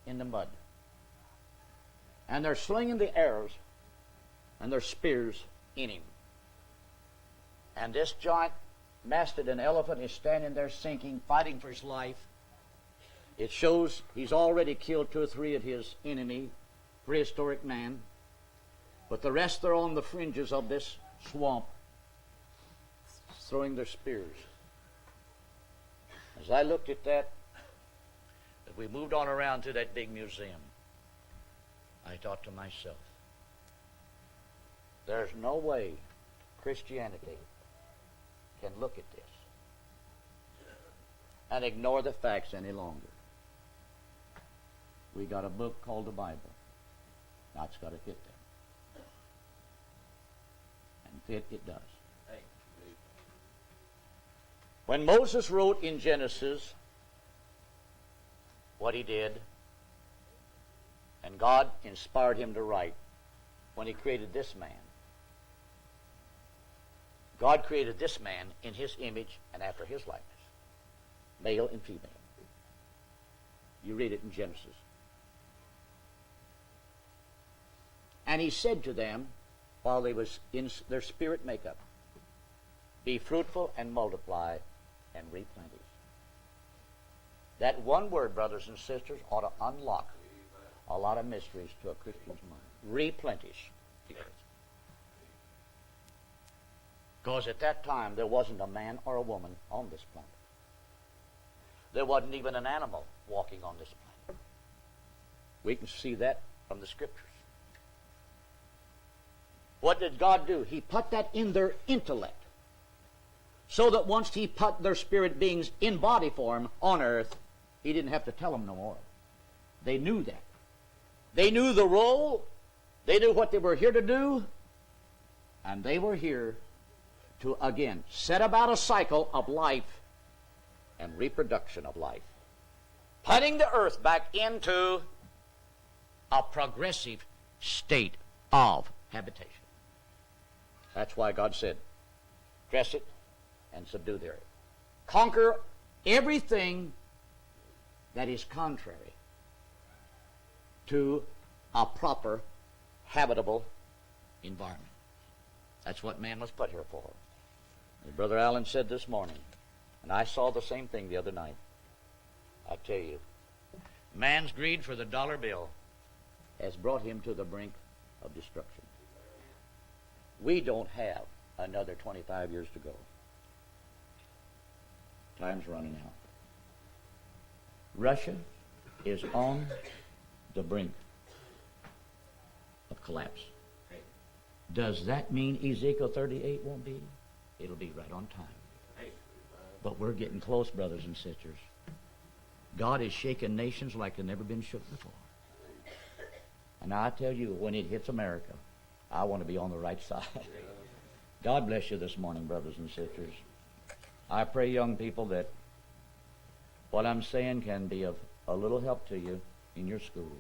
in the mud. And they're slinging the arrows and their spears in him. And this giant mastodon elephant is standing there sinking, fighting for his life. It shows he's already killed 2 or 3 of his enemy, prehistoric man. But the rest are on the fringes of this swamp, throwing their spears. As I looked at that, as we moved on around to that big museum, I thought to myself, there's no way Christianity can look at this and ignore the facts any longer. We got a book called the Bible. Now it's got to fit there. And fit it does. When Moses wrote in Genesis what he did, and God inspired him to write when he created this man, God created this man in his image and after his likeness, male and female. You read it in Genesis. And he said to them, while they was in their spirit makeup, Be fruitful and multiply and replenish. That one word, brothers and sisters, ought to unlock a lot of mysteries to a Christian's mind. Replenish. Because at that time, there wasn't a man or a woman on this planet. There wasn't even an animal walking on this planet. We can see that from the Scriptures. What did God do? He put that in their intellect, so that once He put their spirit beings in body form on earth, He didn't have to tell them no more. They knew that. They knew the role. They knew what they were here to do. And they were here to, again, set about a cycle of life and reproduction of life. Putting the earth back into a progressive state of habitation. That's why God said, dress it and subdue the earth. Conquer everything that is contrary to a proper, habitable environment. That's what man was put here for. As Brother Allen said this morning, and I saw the same thing the other night. I tell you, man's greed for the dollar bill has brought him to the brink of destruction. We don't have another 25 years to go. Time's running out. Russia is on the brink of collapse. Does that mean Ezekiel 38 won't be? It'll be right on time. But we're getting close, brothers and sisters. God is shaking nations like they've never been shook before. And I tell you, when it hits America, I want to be on the right side. God bless you this morning, brothers and sisters. I pray, young people, that what I'm saying can be of a little help to you in your schools.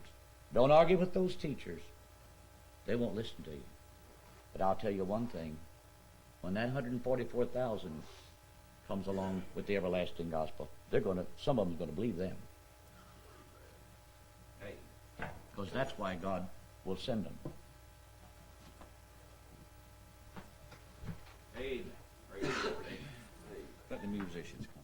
Don't argue with those teachers. They won't listen to you. But I'll tell you one thing. When that 144,000 comes along with the everlasting gospel, some of them are going to believe them. Because that's why God will send them. Amen. Let the musicians come.